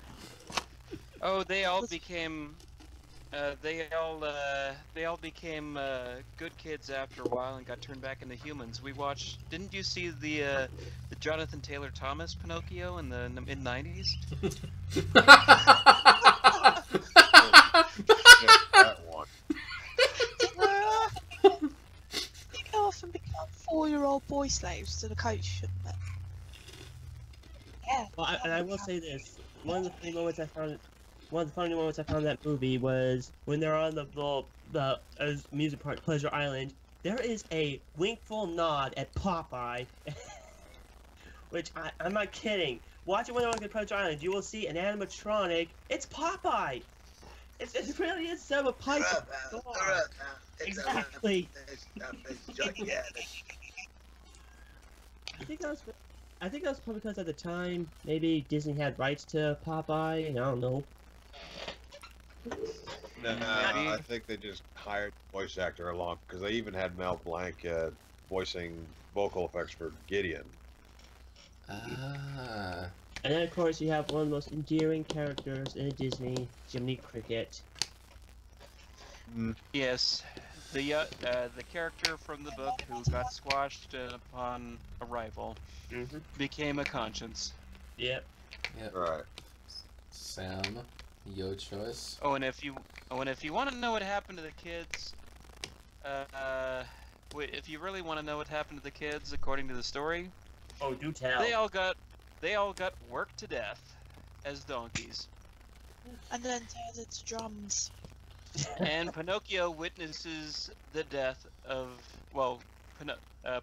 Oh, they all became. They all became good kids after a while and got turned back into humans. We watched. Didn't you see the Jonathan Taylor Thomas Pinocchio in the mid '90s? That one. They go off and become 4-year-old boy slaves to the coach, shouldn't they? Yeah. Well, I will say this. One of the funny moments I found in that movie was when they're on the amusement park, Pleasure Island. There is a winkful nod at Popeye, which I'm not kidding. Watch it when they're on Pleasure Island. You will see an animatronic. It's Popeye. It really is some a pipe. Exactly. I think that was probably because at the time maybe Disney had rights to Popeye. I don't know. Nah, I think they just hired a voice actor along because they even had Mel Blanc voicing vocal effects for Gideon. Ah. And then of course you have one of the most endearing characters in Disney, Jiminy Cricket. Yes, the character from the book who got squashed upon arrival became a conscience. Yep. Right. Sam, your choice. Oh, and if you want to know what happened to the kids, if you really want to know what happened to the kids according to the story, oh, do tell. They all got worked to death as donkeys. And then turned into drums. And Pinocchio witnesses the death of, well,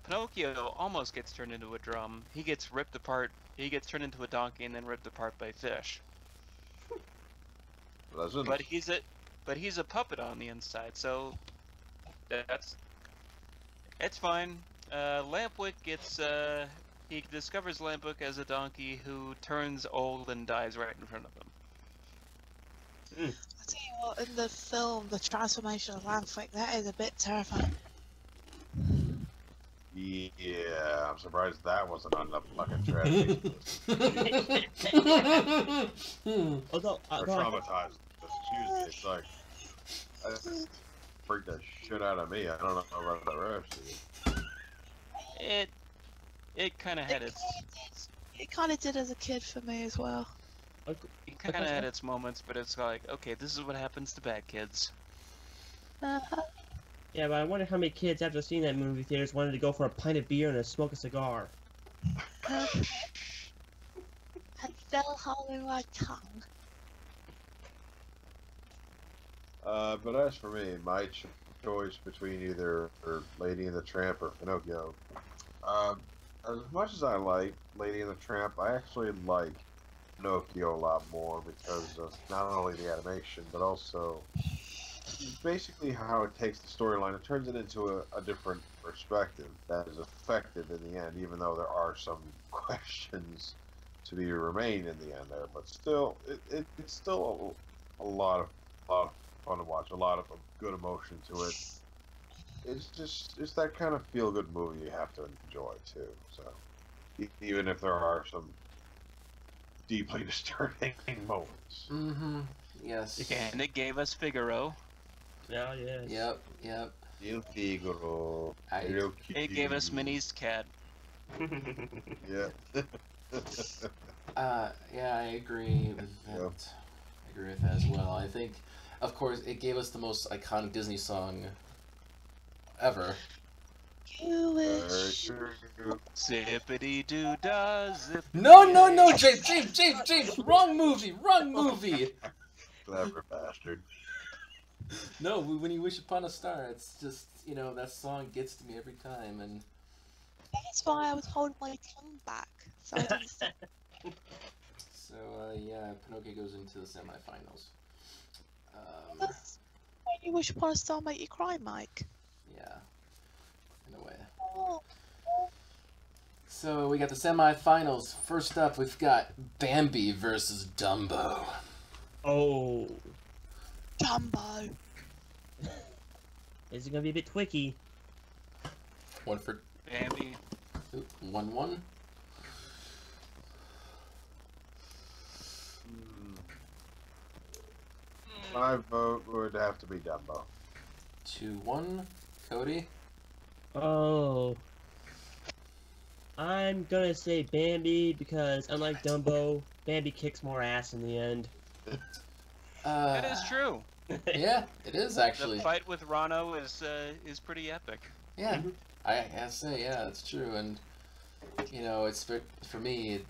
Pinocchio almost gets turned into a drum. He gets ripped apart. He gets turned into a donkey and then ripped apart by fish. But he's a puppet on the inside, so it's fine. Lampwick gets he discovers Lampwick as a donkey who turns old and dies right in front of him. I tell you what, in the film, the transformation of Lampwick, that is a bit terrifying. Yeah, I'm surprised that wasn't on the fucking tragedy. Although, or traumatized. Excuse me, it's like that freaked the shit out of me. I don't know about the rest of you. It kind of had its. It kind of did as a kid for me as well. It kind of had its moments, but it's like, okay, this is what happens to bad kids. Yeah, but I wonder how many kids after seeing that movie theaters wanted to go for a pint of beer and smoke a cigar. And still holding my tongue. But as for me, my choice between either Lady and the Tramp or Pinocchio, as much as I like Lady and the Tramp, I actually like Pinocchio a lot more because of not only the animation, but also basically how it takes the storyline and turns it into a different perspective that is effective in the end, even though there are some questions to be remain in the end there. But still, it's still a lot of fun to watch, a lot of good emotion to it. It's that kind of feel-good movie you have to enjoy too. So even if there are some deeply disturbing moments. Yes. And it gave us Figaro. Yeah, yes. Yep. Il Figaro. It gave us Minnie's cat. Yeah. Yeah, I agree with that. Yep. I agree with that as well. I think, of course, it gave us the most iconic Disney song ever. You wish. Zippity doo dah, zip. No, James, wrong movie. Clever bastard. No, when you wish upon a star, it's just, that song gets to me every time, and That's why I was holding my tongue back. So I didn't say. so, yeah, Pinocchio goes into the semifinals. That's when you wish upon a star make you cry, Mike. Yeah, in a way. Oh. So we got the semifinals. First up, we've got Bambi versus Dumbo. Oh. Dumbo. This is gonna be a bit twicky. One for Bambi. 1-1. My vote would have to be Dumbo. 2-1. Cody. Oh. I'm gonna say Bambi because unlike Dumbo, Bambi kicks more ass in the end. That is true. Yeah, it is actually. The fight with Rano is pretty epic. Yeah, I have to say, yeah, it's true, and it's for me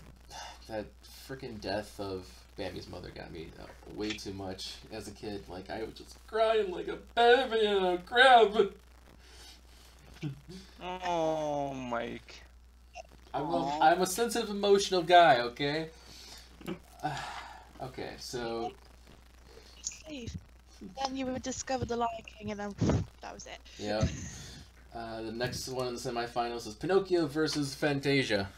that freaking death of Bambi's mother got me way too much as a kid. Like I was just crying like a baby in a crab. Oh, Mike. I'm a sensitive, emotional guy. Okay. Okay, so. Steve. Then you would discover the Lion King, and then that was it. Yeah. The next one in the semifinals is Pinocchio versus Fantasia.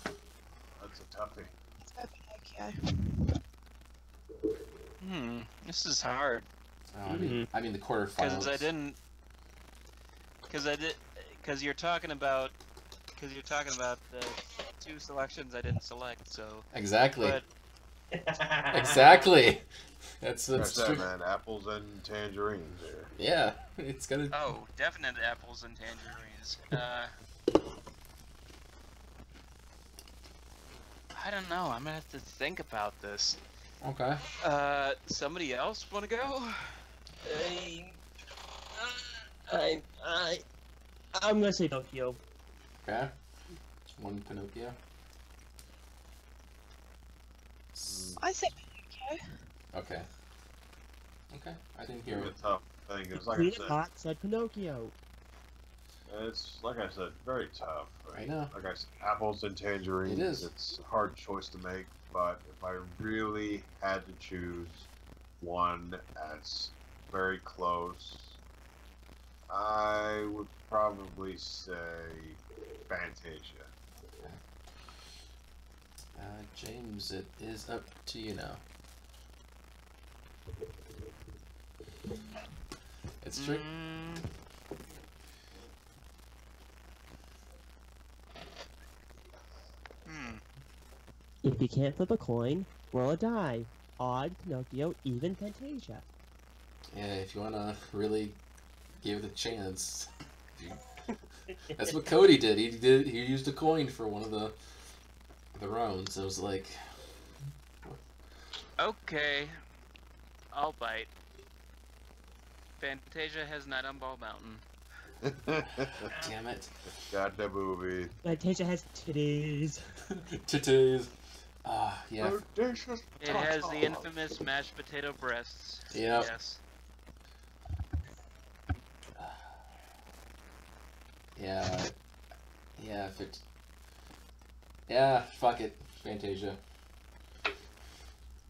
That's a toughie. Let's go Pinocchio. This is hard. I mean the quarterfinals. Because you're talking about the two selections I didn't select. So exactly. But, exactly. That's that, man. Apples and tangerines there. Yeah, it's gonna. Oh, definite apples and tangerines. I don't know. I'm gonna have to think about this. Okay. Somebody else want to go? I'm gonna say Pinocchio. Okay. One Pinocchio. I say Pinocchio. Okay. Okay. I didn't hear It's it. a tough thing. It's like Queen I said. Hot said Pinocchio. It's like I said, very tough. I know. Like I said, apples and tangerines. It is. It's a hard choice to make, but if I really had to choose one that's very close, I would probably say Fantasia. James, it is up to you now. It's true. If you can't flip a coin, roll a die. Odd, Pinocchio, even Fantasia. Yeah, if you wanna really give it a chance. That's what Cody did. He used a coin for one of the rounds. I was like, Okay, I'll bite. Fantasia has Night on Ball Mountain. damn it. Got the movie. Fantasia has titties. Titties. Yeah. It has the infamous mashed potato breasts. Yep. Yes. Yeah. Yeah, if it... Yeah, fuck it. Fantasia.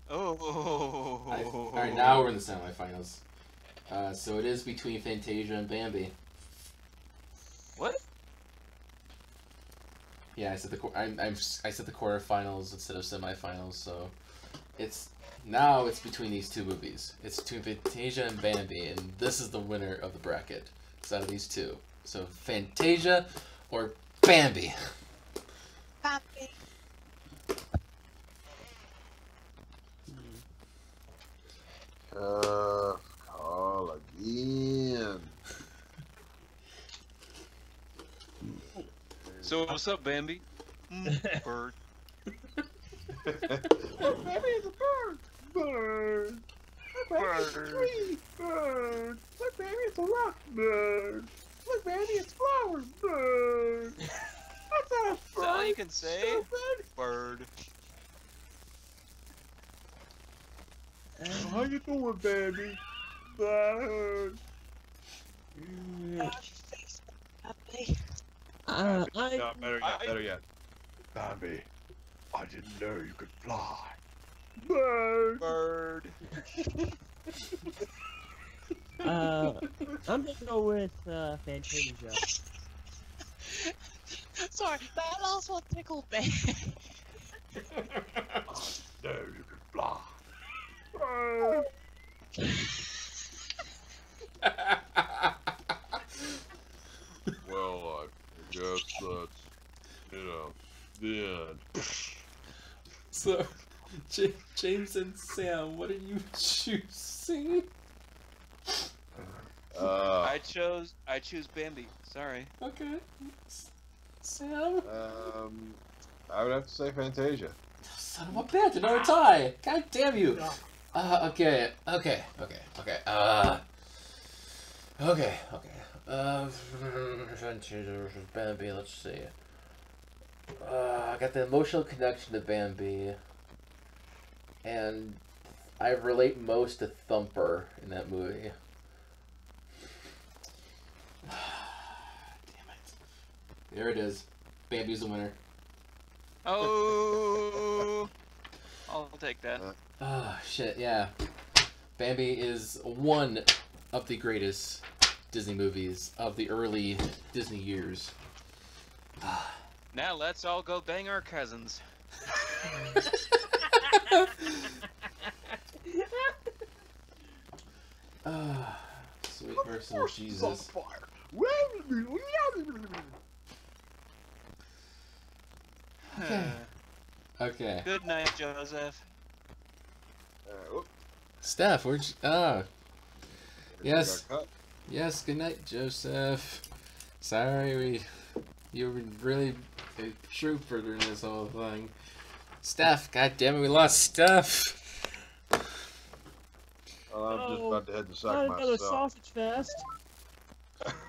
Oh. Alright, now we're in the semifinals. So it is between Fantasia and Bambi. What? Yeah, I said I said the quarterfinals instead of semifinals, so it's between these two movies. It's between Fantasia and Bambi, and this is the winner of the bracket. It's out of these two. So Fantasia or Bambi. Bambi. Call again. So what's up, Bambi? Bird. Bambi is a bird. Bird. It's a tree bird. Look, baby, it's a rock bird. Look, baby, it's flower bird. That's not a bird. That's all you can say? Stupid. Bird. How you doing, baby? Bird. No, better yet. Bambi, I didn't know you could fly. Bird. Bird. I'm gonna go with Fantasia. Sorry, that last one tickled me. No, you could fly. Bird. Well, I guess that's, the end. So, James and Sam, what are you choosing? I choose Bambi. Sorry. Okay. Sam? I would have to say Fantasia. Son of a bitch, another tie! God damn you! Okay. Fantasia versus Bambi, let's see. I got the emotional connection to Bambi. And I relate most to Thumper in that movie. Damn it. There it is. Bambi's the winner. Oh, I'll take that. Oh, shit, yeah. Bambi is one of the greatest Disney movies of the early Disney years. Now let's all go bang our cousins. Sweet merciful Jesus. Okay. Okay. Good night, Joseph. Steph, where'd you... Ah. Yes. Got cut. Yes, good night, Joseph. Sorry, you were really a trooper during this whole thing. Steph, god damn it, we lost Steph. Well, I'm just about to head to Not suck another myself. sausage fest.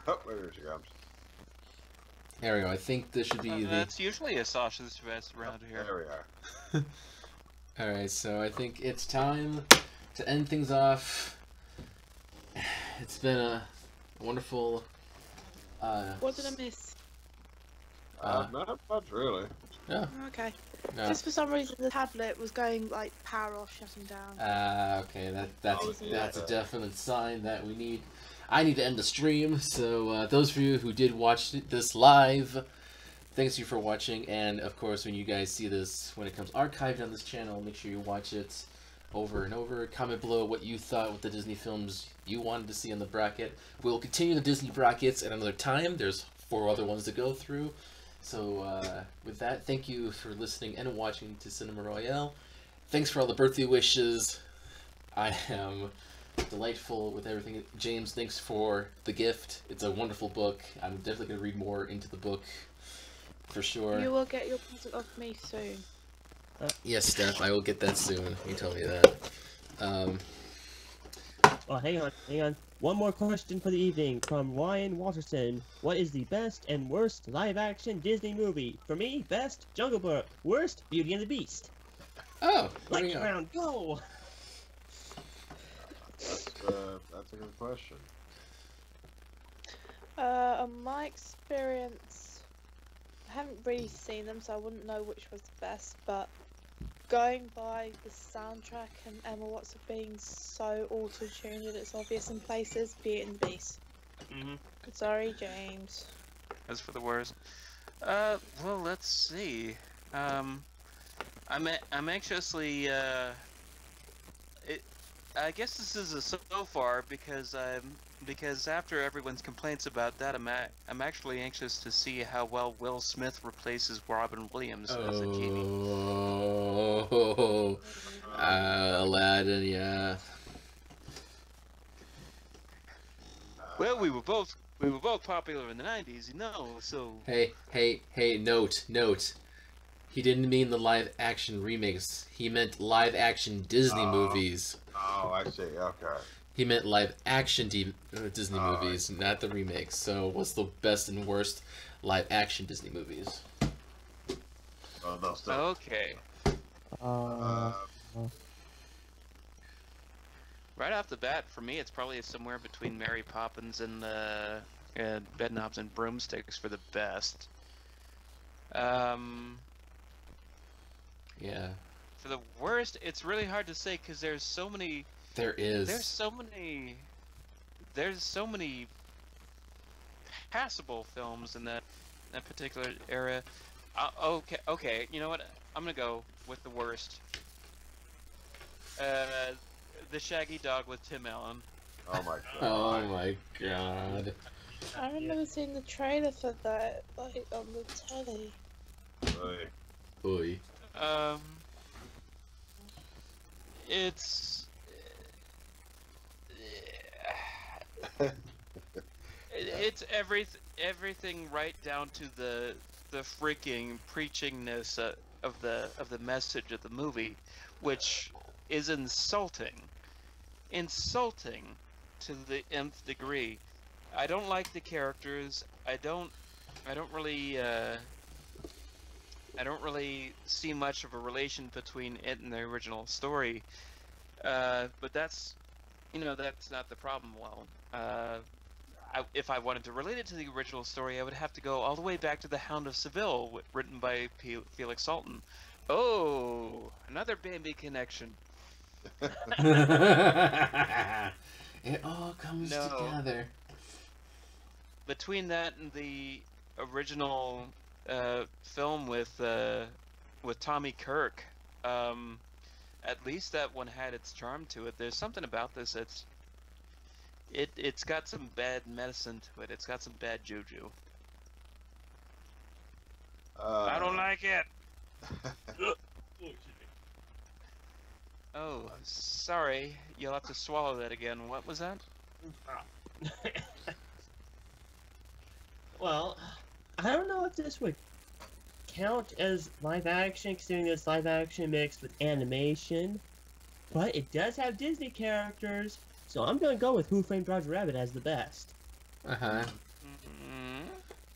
Oh, there she comes. There we go, I think this should be the... That's usually a sausage fest around here. There we are. Alright, so I think it's time to end things off. It's been a wonderful... What did I miss? Not much, really. Yeah. Okay. No. Just for some reason, the tablet was going like power off, shutting down. Okay, that's Oh, yeah. a definite sign that we need... I need to end the stream, so those of you who did watch this live, thanks you for watching, and of course when you guys see this, when it comes archived on this channel, make sure you watch it over and over. Comment below what you thought with the Disney films you wanted to see in the bracket. We'll continue the Disney brackets at another time. There's 4 other ones to go through. So with that, thank you for listening and watching to Cinema Royale. Thanks for all the birthday wishes. I am delightful with everything. James, thanks for the gift. It's a wonderful book. I'm definitely going to read more into the book for sure. You will get your present of me soon. Yes, Steph, I will get that soon. You told me that. Oh, hang on. One more question for the evening from Ryan Watterson. What is the best and worst live-action Disney movie? For me, best, Jungle Book. Worst, Beauty and the Beast. Oh, there we Lightning go. round, go! That's a good question. On my experience, I haven't really seen them, so I wouldn't know which was the best, but going by the soundtrack and Emma Watson being so auto-tuned that it's obvious in places, Beauty and the Beast. Mm-hmm. Sorry, James. That's for the worst. Well, let's see. I'm anxiously. I guess this is a so far because after everyone's complaints about that, I'm actually anxious to see how well Will Smith replaces Robin Williams as a genie. Oh, Aladdin, yeah. Well, we were both popular in the '90s, you know. So Hey, note. He didn't mean the live action remakes. He meant live action Disney movies. Oh, I see. Okay. He meant live action Disney movies, not the remakes. So, what's the best and worst live action Disney movies? Oh, no, still. Okay. Right off the bat, for me, it's probably somewhere between Mary Poppins and Bedknobs and Broomsticks for the best. Yeah. For the worst, it's really hard to say because there's so many. There's so many passable films in that particular era. Okay. You know what? I'm gonna go with the worst. The Shaggy Dog with Tim Allen. Oh my god. Oh my god. I remember seeing the trailer for that, like, on the telly. Oy. It's it's everything right down to the freaking preachingness of the message of the movie, which is insulting to the nth degree. I don't like the characters. I don't really see much of a relation between it and the original story. But that's not the problem. Well, if I wanted to relate it to the original story, I would have to go all the way back to The Hound of Seville, written by Felix Salten. Oh, another Bambi connection. It all comes together. Between that and the original film with Tommy Kirk, at least that one had its charm to it. There's something about this that's it's got some bad medicine to it. It's got some bad juju. I don't like it. Oh, sorry. You'll have to swallow that again. What was that? Well, I don't know if this would count as live action, considering it's live action mixed with animation, but it does have Disney characters, so I'm gonna go with Who Framed Roger Rabbit as the best. Uh-huh.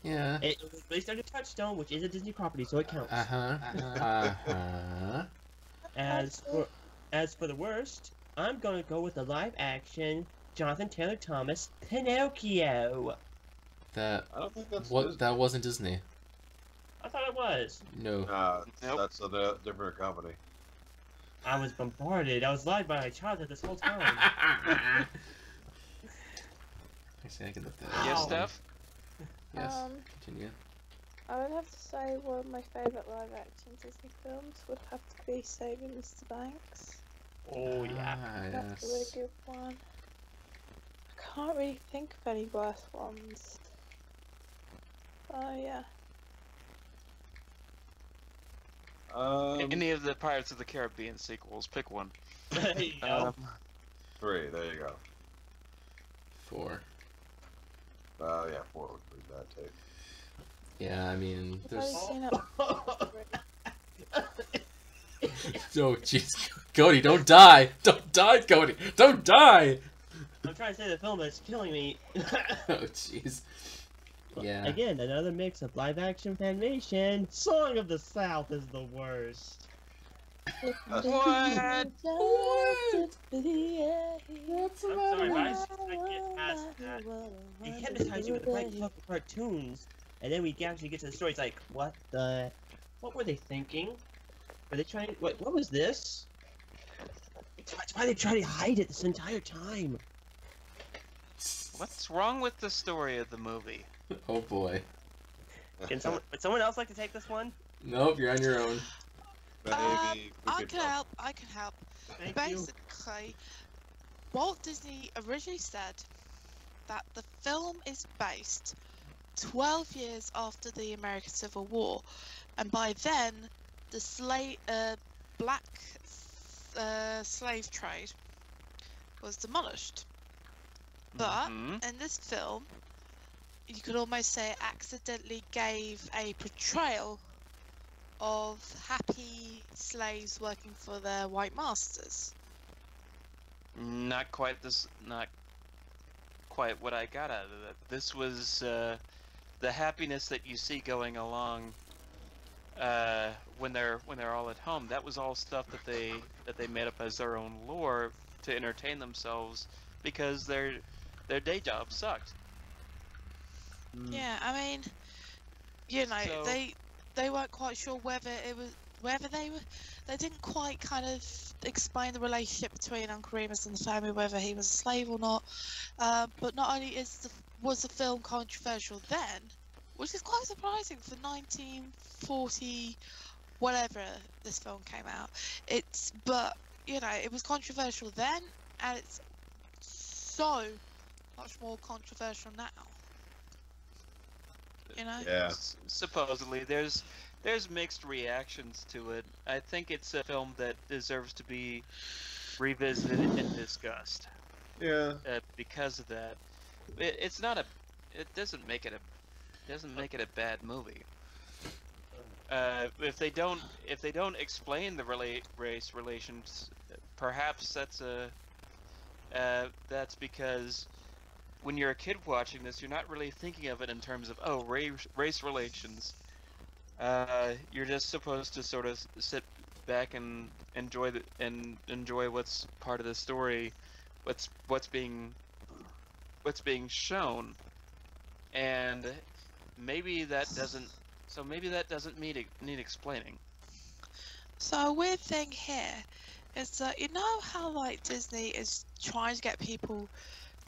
Yeah. It was released under Touchstone, which is a Disney property, so it counts. As for the worst, I'm gonna go with the live action Jonathan Taylor Thomas Pinocchio. I don't think that's that wasn't Disney. I thought it was. No. Nope. That's a different company. I was bombarded. I was lied by my childhood this whole time. Actually, I can look that Yes, up. Steph? Yes. Continue. I would have to say one of my favourite live action Disney films would have to be Saving Mr. Banks. Oh yeah. That's a really good one. I can't really think of any worse ones. Oh yeah. Any of the Pirates of the Caribbean sequels, pick one. There you go. 3, there you go. 4. Yeah, 4 would be bad too. Yeah, I mean, I've there's. only seen it Oh, jeez. Cody, don't die! Don't die, Cody! Don't die! I'm trying to say the film is killing me. Oh, jeez. Yeah. Again, another mix of live action with animation. Song of the South is the worst. What? I'm sorry, but I just can't get past that. They hypnotize you with the right fucking cartoons, and then we actually get to the story. It's like, what were they thinking? Were they trying? What was this? That's why they try to hide it this entire time. What's wrong with the story of the movie? Oh boy. Would someone else like to take this one? Nope, you're on your own. Maybe I can help. Thank Basically, Walt Disney originally said that the film is based 12 years after the American Civil War, and by then the black slave trade was demolished. But in this film, you could almost say it accidentally gave a portrayal of happy slaves working for their white masters. Not quite this. Not quite what I got out of it. This was the happiness that you see going along when they're all at home. That was all stuff that they made up as their own lore to entertain themselves because their day job sucked. Yeah, I mean, you know, So- they weren't quite sure whether they didn't quite kind of explain the relationship between Uncle Remus and the family, whether he was a slave or not. But not only was the film controversial then, which is quite surprising for 1940, whatever this film came out. But you know, it was controversial then, and it's so much more controversial now. You know? Yeah. Supposedly, there's mixed reactions to it. I think it's a film that deserves to be revisited and discussed. Yeah. Because of that, it's not a. It doesn't make it a bad movie. If they don't explain the race relations, perhaps that's because when you're a kid watching this, you're not really thinking of it in terms of race relations. You're just supposed to sort of sit back and enjoy what's part of the story, what's being shown, and maybe that doesn't need explaining. So a weird thing here is that you know how like Disney is trying to get people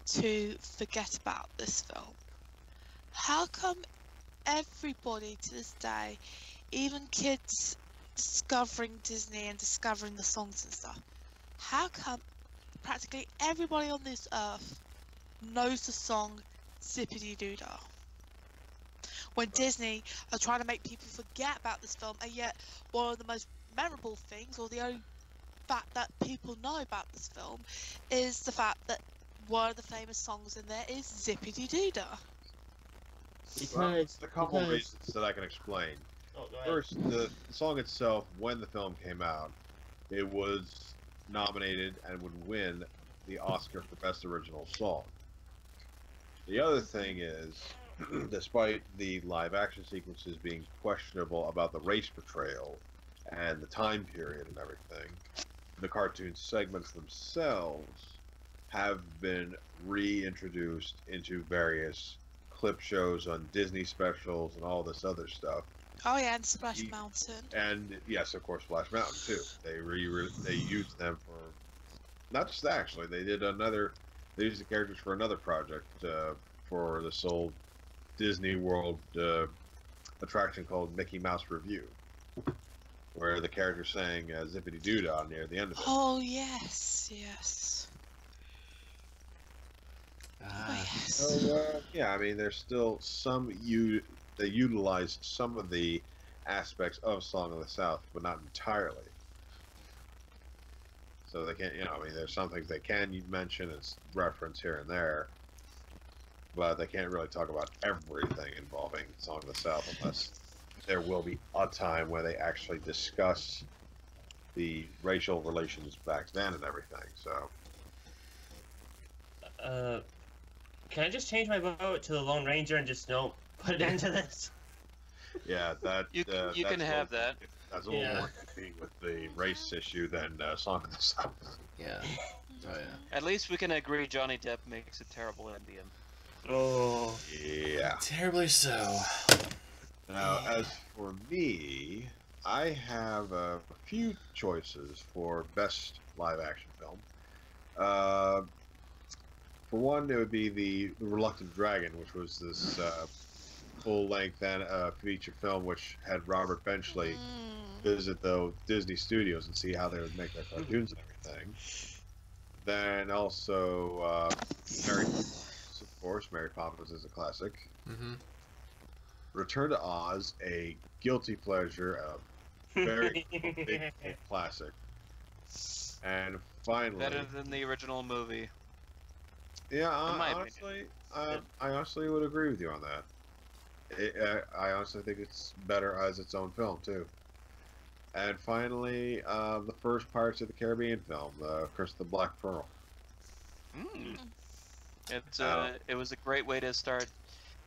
to forget about this film. How come everybody to this day, even kids discovering Disney and discovering the songs and stuff, how come practically everybody on this earth knows the song Zippity Doo Dah? When Disney are trying to make people forget about this film, and yet one of the most memorable things, or the only fact that people know about this film, is the fact that one of the famous songs in there is Zippity Doo Dah. Well, there's a couple reasons that I can explain. Oh, go ahead. First, the song itself, when the film came out, it was nominated and would win the Oscar for Best Original Song. The other thing is, despite the live-action sequences being questionable about the race portrayal and the time period and everything, the cartoon segments themselves have been reintroduced into various clip shows on Disney specials and all this other stuff. Oh yeah, and Splash Mountain. And yes, of course, Splash Mountain too. They used them for not just that, actually. They used the characters for another project for this old Disney World attraction called Mickey Mouse Review, where the character sang Zippity Doo Dah near the end of it. Oh yes, yes. Oh yes. So yeah, I mean, there's still they utilized some of the aspects of Song of the South, but not entirely. So they can't, I mean, there's some things they can mention as reference here and there, but they can't really talk about everything involving Song of the South unless there will be a time where they actually discuss the racial relations back then and everything. So. Can I just change my vote to the Lone Ranger and just put an end to this? Yeah, you can have that. That's a little more competing with the race issue than Song of the South. Yeah. Oh yeah. At least we can agree Johnny Depp makes a terrible Indian. Oh. Yeah. Terribly so. Now, as for me, I have a few choices for best live-action film. For one, it would be the Reluctant Dragon, which was this full-length feature film which had Robert Benchley visit the Disney studios and see how they would make their cartoons and everything. Then also Mary Poppins, of course. Mary Poppins is a classic. Mm-hmm. Return to Oz, a guilty pleasure, a very big classic. And finally... Better than the original movie. Yeah, I honestly would agree with you on that. I honestly think it's better as its own film too. And finally, the first Pirates of the Caribbean film, Curse of the Black Pearl. It was a great way to start.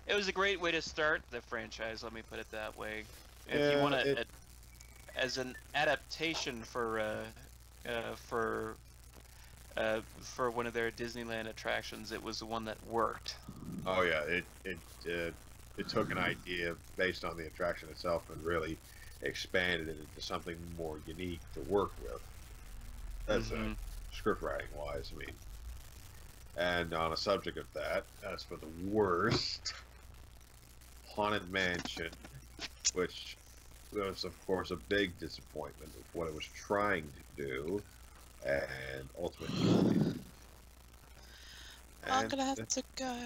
It was a great way to start the franchise. Let me put it that way. If you want to, as an adaptation for one of their Disneyland attractions, it was the one that worked. Oh yeah, it took an idea based on the attraction itself and really expanded it into something more unique to work with. That's script writing wise, I mean. And on a subject of that, as for the worst, Haunted Mansion, which was of course a big disappointment of what it was trying to do, and ultimately. I'm gonna have to go.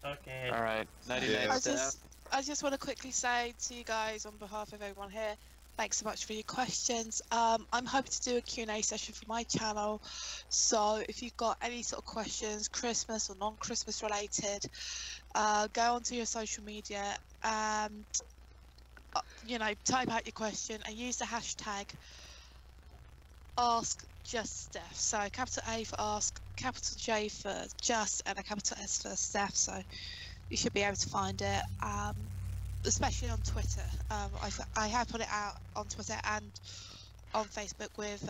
Okay. All right. 99 staff. I just want to quickly say to you guys on behalf of everyone here, thanks so much for your questions. I'm hoping to do a Q&A session for my channel, so if you've got any sort of questions, Christmas or non-Christmas related, go onto your social media and type out your question and use the hashtag AskJustSteph. So capital A for ask, capital J for just, and a capital S for Steph. So you should be able to find it, especially on Twitter. I have put it out on Twitter and on Facebook with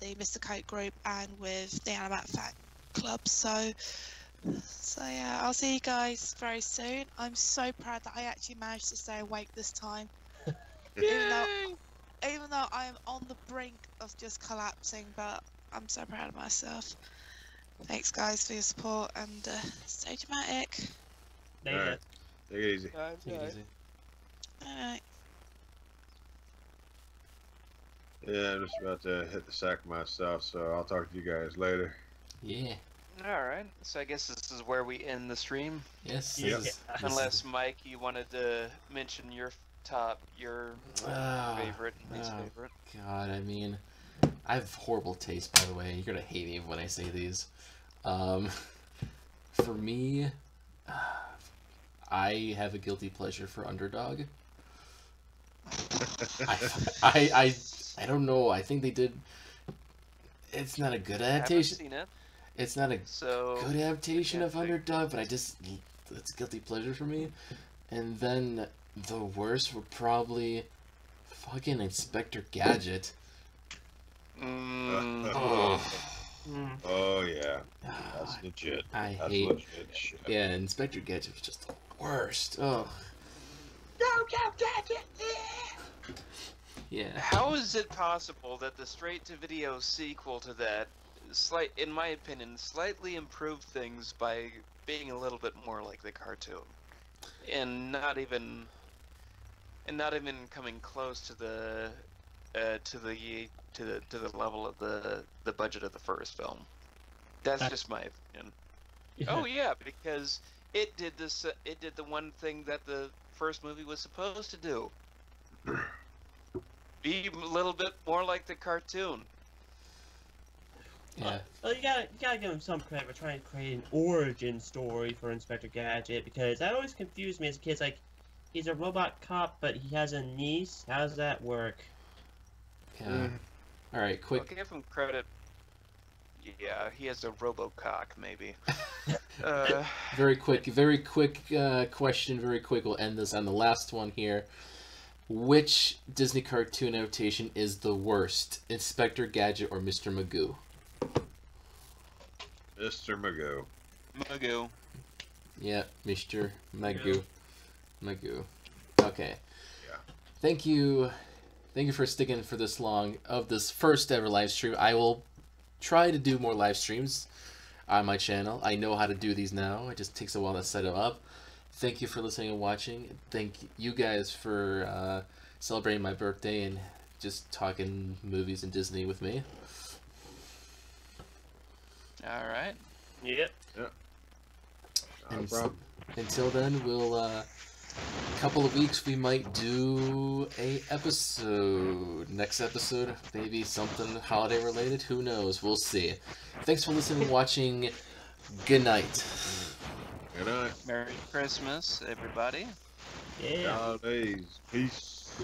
the Mr. Coat group and with the Animat Fan Club. So yeah, I'll see you guys very soon. I'm so proud that I actually managed to stay awake this time. Even though I'm on the brink of just collapsing, but I'm so proud of myself. Thanks guys for your support and stay dramatic. Alright, take it easy. Take it easy. Alright. Yeah, I'm just about to hit the sack myself, so I'll talk to you guys later. Yeah. Alright, so I guess this is where we end the stream. Yes. Unless, Mike, you wanted to mention your favorite and least favorite. God, I mean, I have horrible taste, by the way. You're gonna hate me when I say these. For me, I have a guilty pleasure for Underdog. I don't know. I think they did. It's not a good adaptation. I haven't seen it. It's not a good adaptation of Underdog, but it's a guilty pleasure for me. And then the worst would probably fucking Inspector Gadget. Oh yeah, that's legit. I that's hate. Legit shit. Yeah, Inspector Gadget was just the worst. Oh. Yeah. How is it possible that the straight-to-video sequel to that, in my opinion, slightly improved things by being a little bit more like the cartoon, and not even coming close to the level of the budget of the first film? That's just my opinion. Yeah. Oh yeah, because it did the one thing that the first movie was supposed to do. Be a little bit more like the cartoon. Yeah. Well, you gotta give him some credit for trying to create an origin story for Inspector Gadget, because that always confused me as a kid. It's like, he's a robot cop, but he has a niece. How does that work? Yeah. All right, quick. I'll give him credit. Yeah, he has a RoboCock, maybe. Very quick question. Very quick. We'll end this on the last one here. Which Disney cartoon adaptation is the worst, Inspector Gadget or Mr. Magoo? Mr. Magoo. Magoo. Yeah, Mr. Magoo. Magoo. Okay. Yeah. Thank you for sticking for this long of this first ever live stream. I will try to do more live streams on my channel. I know how to do these now. It just takes a while to set them up. Thank you for listening and watching. Thank you guys for celebrating my birthday and just talking movies and Disney with me. All right. Yep. No problem. Until then, we'll a couple of weeks we might do a episode. Next episode, maybe something holiday related. Who knows? We'll see. Thanks for listening and watching. Good night. Good night. Merry Christmas, everybody. Yeah. Holidays. Peace.